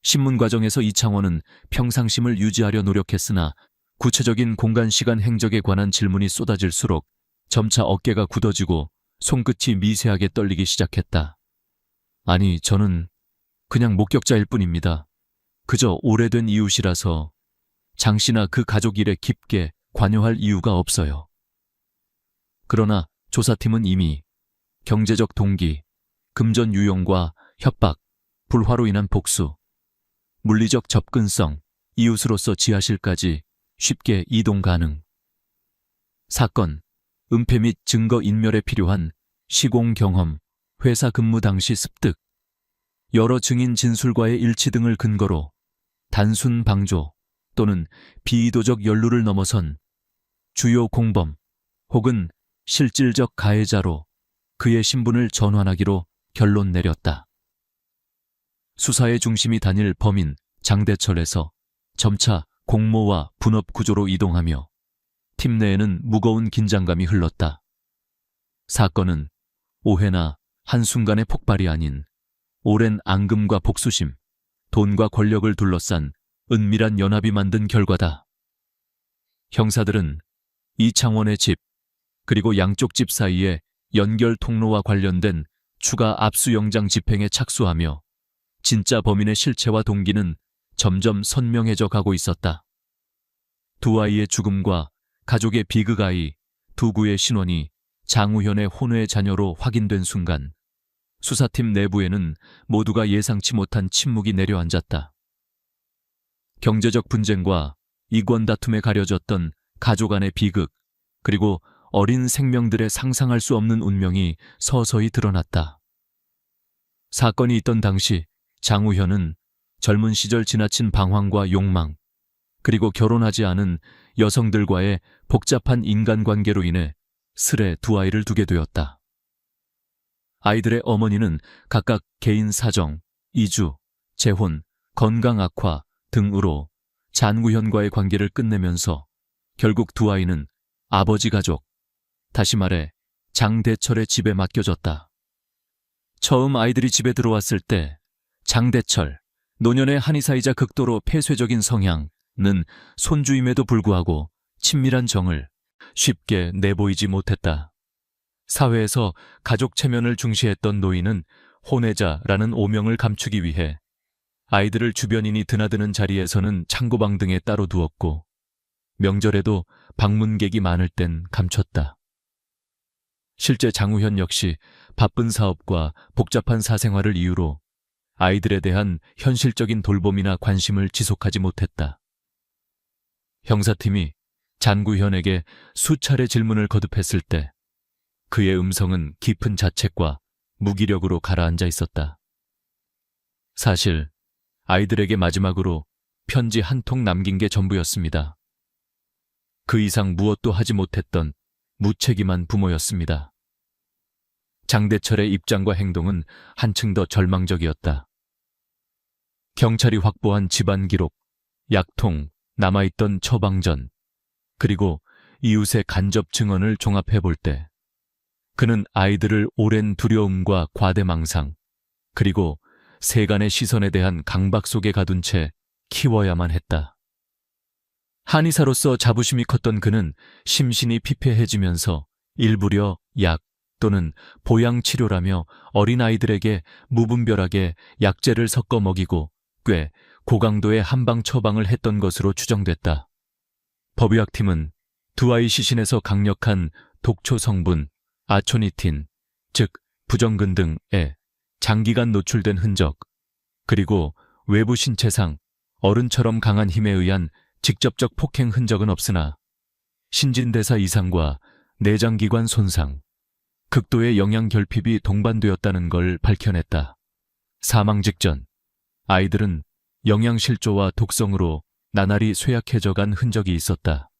신문 과정에서 이창원은 평상심을 유지하려 노력했으나 구체적인 공간-시간 행적에 관한 질문이 쏟아질수록 점차 어깨가 굳어지고 손끝이 미세하게 떨리기 시작했다. 아니, 저는 그냥 목격자일 뿐입니다. 그저 오래된 이웃이라서 장 씨나 그 가족 일에 깊게 관여할 이유가 없어요. 그러나 조사팀은 이미 경제적 동기, 금전 유용과 협박, 불화로 인한 복수, 물리적 접근성, 이웃으로서 지하실까지 쉽게 이동 가능, 사건, 은폐 및 증거 인멸에 필요한 시공 경험, 회사 근무 당시 습득, 여러 증인 진술과의 일치 등을 근거로 단순 방조 또는 비이도적 연루를 넘어선 주요 공범 혹은 실질적 가해자로 그의 신분을 전환하기로 결론 내렸다. 수사의 중심이 다닐 범인 장대철에서 점차 공모와 분업 구조로 이동하며 팀 내에는 무거운 긴장감이 흘렀다. 사건은 오해나 한순간의 폭발이 아닌 오랜 앙금과 복수심, 돈과 권력을 둘러싼 은밀한 연합이 만든 결과다. 형사들은 이창원의 집, 그리고 양쪽 집 사이에 연결 통로와 관련된 추가 압수영장 집행에 착수하며 진짜 범인의 실체와 동기는 점점 선명해져 가고 있었다. 두 아이의 죽음과 가족의 비극 아이, 두 구의 신원이 장우현의 혼외 자녀로 확인된 순간 수사팀 내부에는 모두가 예상치 못한 침묵이 내려앉았다. 경제적 분쟁과 이권 다툼에 가려졌던 가족 안의 비극, 그리고 어린 생명들의 상상할 수 없는 운명이 서서히 드러났다. 사건이 있던 당시 장우현은 젊은 시절 지나친 방황과 욕망, 그리고 결혼하지 않은 여성들과의 복잡한 인간관계로 인해 슬에 두 아이를 두게 되었다. 아이들의 어머니는 각각 개인 사정, 이주, 재혼, 건강 악화 등으로 장우현과의 관계를 끝내면서 결국 두 아이는 아버지 가족, 다시 말해 장대철의 집에 맡겨졌다. 처음 아이들이 집에 들어왔을 때 장대철, 노년의 한의사이자 극도로 폐쇄적인 성향은 손주임에도 불구하고 친밀한 정을 쉽게 내보이지 못했다. 사회에서 가족 체면을 중시했던 노인은 혼외자라는 오명을 감추기 위해 아이들을 주변인이 드나드는 자리에서는 창고방 등에 따로 두었고, 명절에도 방문객이 많을 땐 감췄다. 실제 장우현 역시 바쁜 사업과 복잡한 사생활을 이유로 아이들에 대한 현실적인 돌봄이나 관심을 지속하지 못했다. 형사팀이 장우현에게 수차례 질문을 거듭했을 때 그의 음성은 깊은 자책과 무기력으로 가라앉아 있었다. 사실 아이들에게 마지막으로 편지 한 통 남긴 게 전부였습니다. 그 이상 무엇도 하지 못했던 무책임한 부모였습니다. 장대철의 입장과 행동은 한층 더 절망적이었다. 경찰이 확보한 집안 기록, 약통, 남아있던 처방전, 그리고 이웃의 간접 증언을 종합해 볼 때 그는 아이들을 오랜 두려움과 과대망상, 그리고 세간의 시선에 대한 강박 속에 가둔 채 키워야만 했다. 한의사로서 자부심이 컸던 그는 심신이 피폐해지면서 일부려 약 또는 보양치료라며 어린아이들에게 무분별하게 약재를 섞어 먹이고 꽤 고강도의 한방 처방을 했던 것으로 추정됐다. 법의학팀은 두 아이 시신에서 강력한 독초 성분 아초니틴, 즉 부정근 등에 장기간 노출된 흔적, 그리고 외부 신체상 어른처럼 강한 힘에 의한 직접적 폭행 흔적은 없으나 신진대사 이상과 내장기관 손상, 극도의 영양 결핍이 동반되었다는 걸 밝혀냈다. 사망 직전 아이들은 영양실조와 독성으로 나날이 쇠약해져간 흔적이 있었다.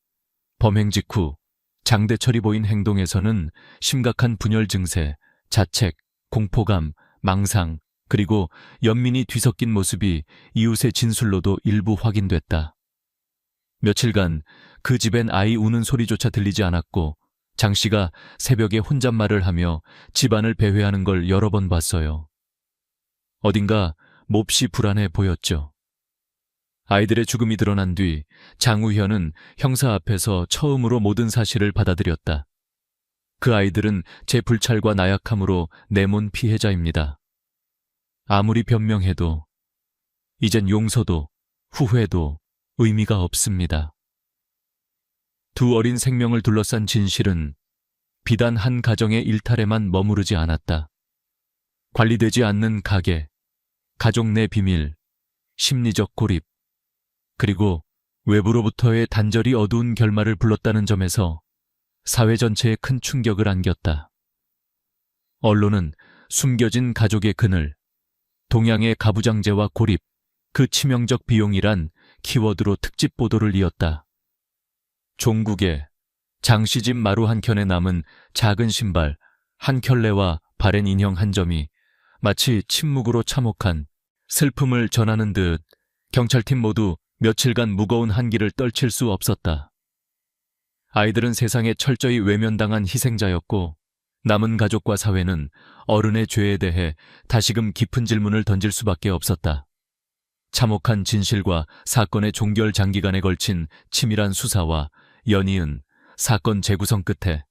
범행 직후 장대철이 보인 행동에서는 심각한 분열 증세, 자책, 공포감, 망상, 그리고 연민이 뒤섞인 모습이 이웃의 진술로도 일부 확인됐다. 며칠간 그 집엔 아이 우는 소리조차 들리지 않았고 장 씨가 새벽에 혼잣말을 하며 집안을 배회하는 걸 여러 번 봤어요. 어딘가 몹시 불안해 보였죠. 아이들의 죽음이 드러난 뒤 장우현은 형사 앞에서 처음으로 모든 사실을 받아들였다. 그 아이들은 제 불찰과 나약함으로 내몬 피해자입니다. 아무리 변명해도 이젠 용서도 후회도 의미가 없습니다. 두 어린 생명을 둘러싼 진실은 비단 한 가정의 일탈에만 머무르지 않았다. 관리되지 않는 가계, 가족 내 비밀, 심리적 고립, 그리고 외부로부터의 단절이 어두운 결말을 불렀다는 점에서 사회 전체에 큰 충격을 안겼다. 언론은 숨겨진 가족의 그늘, 동양의 가부장제와 고립, 그 치명적 비용이란 키워드로 특집 보도를 이었다. 종국에 장씨집 마루 한켠에 남은 작은 신발 한 켤레와 바랜 인형 한 점이 마치 침묵으로 참혹한 슬픔을 전하는 듯 경찰팀 모두 며칠간 무거운 한기를 떨칠 수 없었다. 아이들은 세상에 철저히 외면당한 희생자였고 남은 가족과 사회는 어른의 죄에 대해 다시금 깊은 질문을 던질 수밖에 없었다. 참혹한 진실과 사건의 종결 장기간에 걸친 치밀한 수사와 연이은 사건 재구성 끝에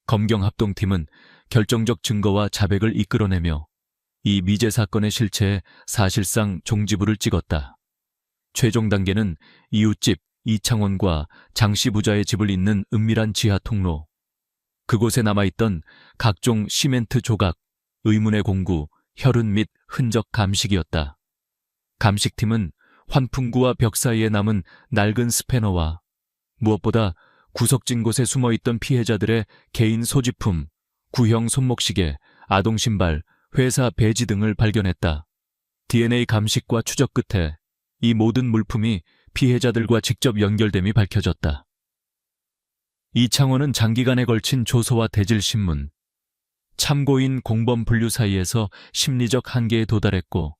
검경합동팀은 결정적 증거와 자백을 이끌어내며 이 미제 사건의 실체에 사실상 종지부를 찍었다. 최종 단계는 이웃집 이창원과 장씨 부자의 집을 잇는 은밀한 지하 통로, 그곳에 남아있던 각종 시멘트 조각, 의문의 공구, 혈흔 및 흔적 감식이었다. 감식팀은 환풍구와 벽 사이에 남은 낡은 스패너와 무엇보다 구석진 곳에 숨어있던 피해자들의 개인 소지품, 구형 손목시계, 아동신발, 회사 배지 등을 발견했다. DNA 감식과 추적 끝에 이 모든 물품이 피해자들과 직접 연결됨이 밝혀졌다. 이창원은 장기간에 걸친 조서와 대질신문, 참고인 공범 분류 사이에서 심리적 한계에 도달했고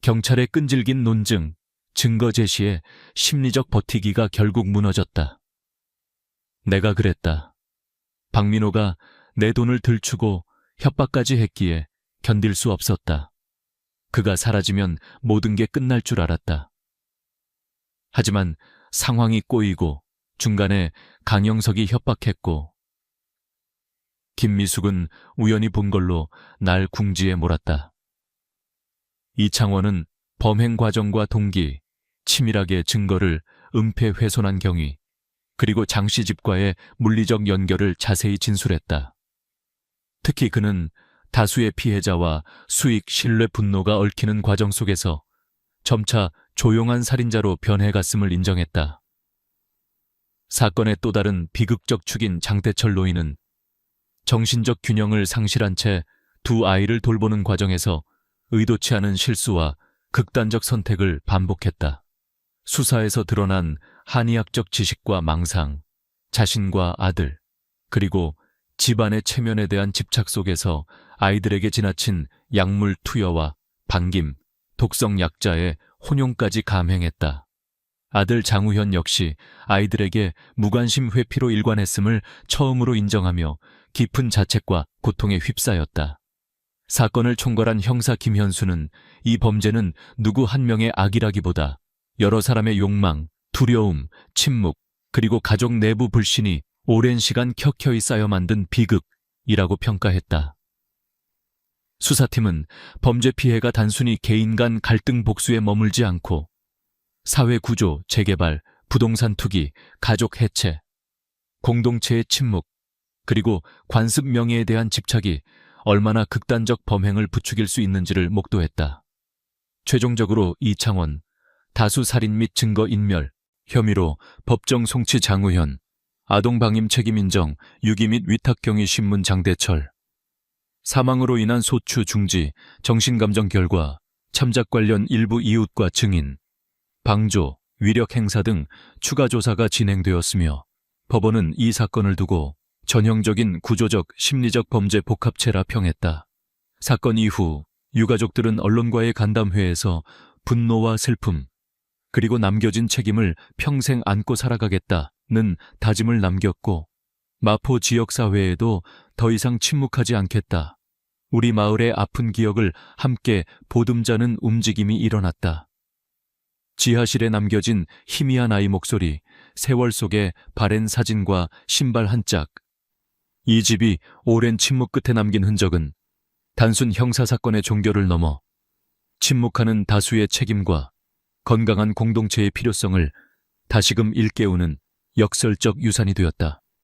경찰의 끈질긴 논증, 증거 제시에 심리적 버티기가 결국 무너졌다. 내가 그랬다. 박민호가 내 돈을 들추고 협박까지 했기에 견딜 수 없었다. 그가 사라지면 모든 게 끝날 줄 알았다. 하지만 상황이 꼬이고 중간에 강영석이 협박했고 김미숙은 우연히 본 걸로 날 궁지에 몰았다. 이창원은 범행 과정과 동기, 치밀하게 증거를 은폐훼손한 경위, 그리고 장 씨 집과의 물리적 연결을 자세히 진술했다. 특히 그는 다수의 피해자와 수익, 신뢰, 분노가 얽히는 과정 속에서 점차 조용한 살인자로 변해갔음을 인정했다. 사건의 또 다른 비극적 축인 장대철 노인은 정신적 균형을 상실한 채 두 아이를 돌보는 과정에서 의도치 않은 실수와 극단적 선택을 반복했다. 수사에서 드러난 한의학적 지식과 망상, 자신과 아들, 그리고 집안의 체면에 대한 집착 속에서 아이들에게 지나친 약물 투여와 반김, 독성 약자의 혼용까지 감행했다. 아들 장우현 역시 아이들에게 무관심 회피로 일관했음을 처음으로 인정하며 깊은 자책과 고통에 휩싸였다. 사건을 총괄한 형사 김현수는 이 범죄는 누구 한 명의 악이라기보다 여러 사람의 욕망, 두려움, 침묵, 그리고 가족 내부 불신이 오랜 시간 켜켜이 쌓여 만든 비극이라고 평가했다. 수사팀은 범죄 피해가 단순히 개인 간 갈등 복수에 머물지 않고 사회 구조, 재개발, 부동산 투기, 가족 해체, 공동체의 침묵, 그리고 관습 명예에 대한 집착이 얼마나 극단적 범행을 부추길 수 있는지를 목도했다. 최종적으로 이창원, 다수 살인 및 증거 인멸, 혐의로 법정 송치 장우현, 아동방임 책임 인정, 유기 및 위탁경위 신문 장대철, 사망으로 인한 소추 중지, 정신감정 결과, 참작 관련 일부 이웃과 증인, 방조, 위력 행사 등 추가 조사가 진행되었으며 법원은 이 사건을 두고 전형적인 구조적 심리적 범죄 복합체라 평했다. 사건 이후 유가족들은 언론과의 간담회에서 분노와 슬픔, 그리고 남겨진 책임을 평생 안고 살아가겠다는 다짐을 남겼고 마포 지역사회에도 더 이상 침묵하지 않겠다. 우리 마을의 아픈 기억을 함께 보듬자는 움직임이 일어났다. 지하실에 남겨진 희미한 아이 목소리, 세월 속의 바랜 사진과 신발 한 짝. 이 집이 오랜 침묵 끝에 남긴 흔적은 단순 형사사건의 종결을 넘어 침묵하는 다수의 책임과 건강한 공동체의 필요성을 다시금 일깨우는 역설적 유산이 되었다.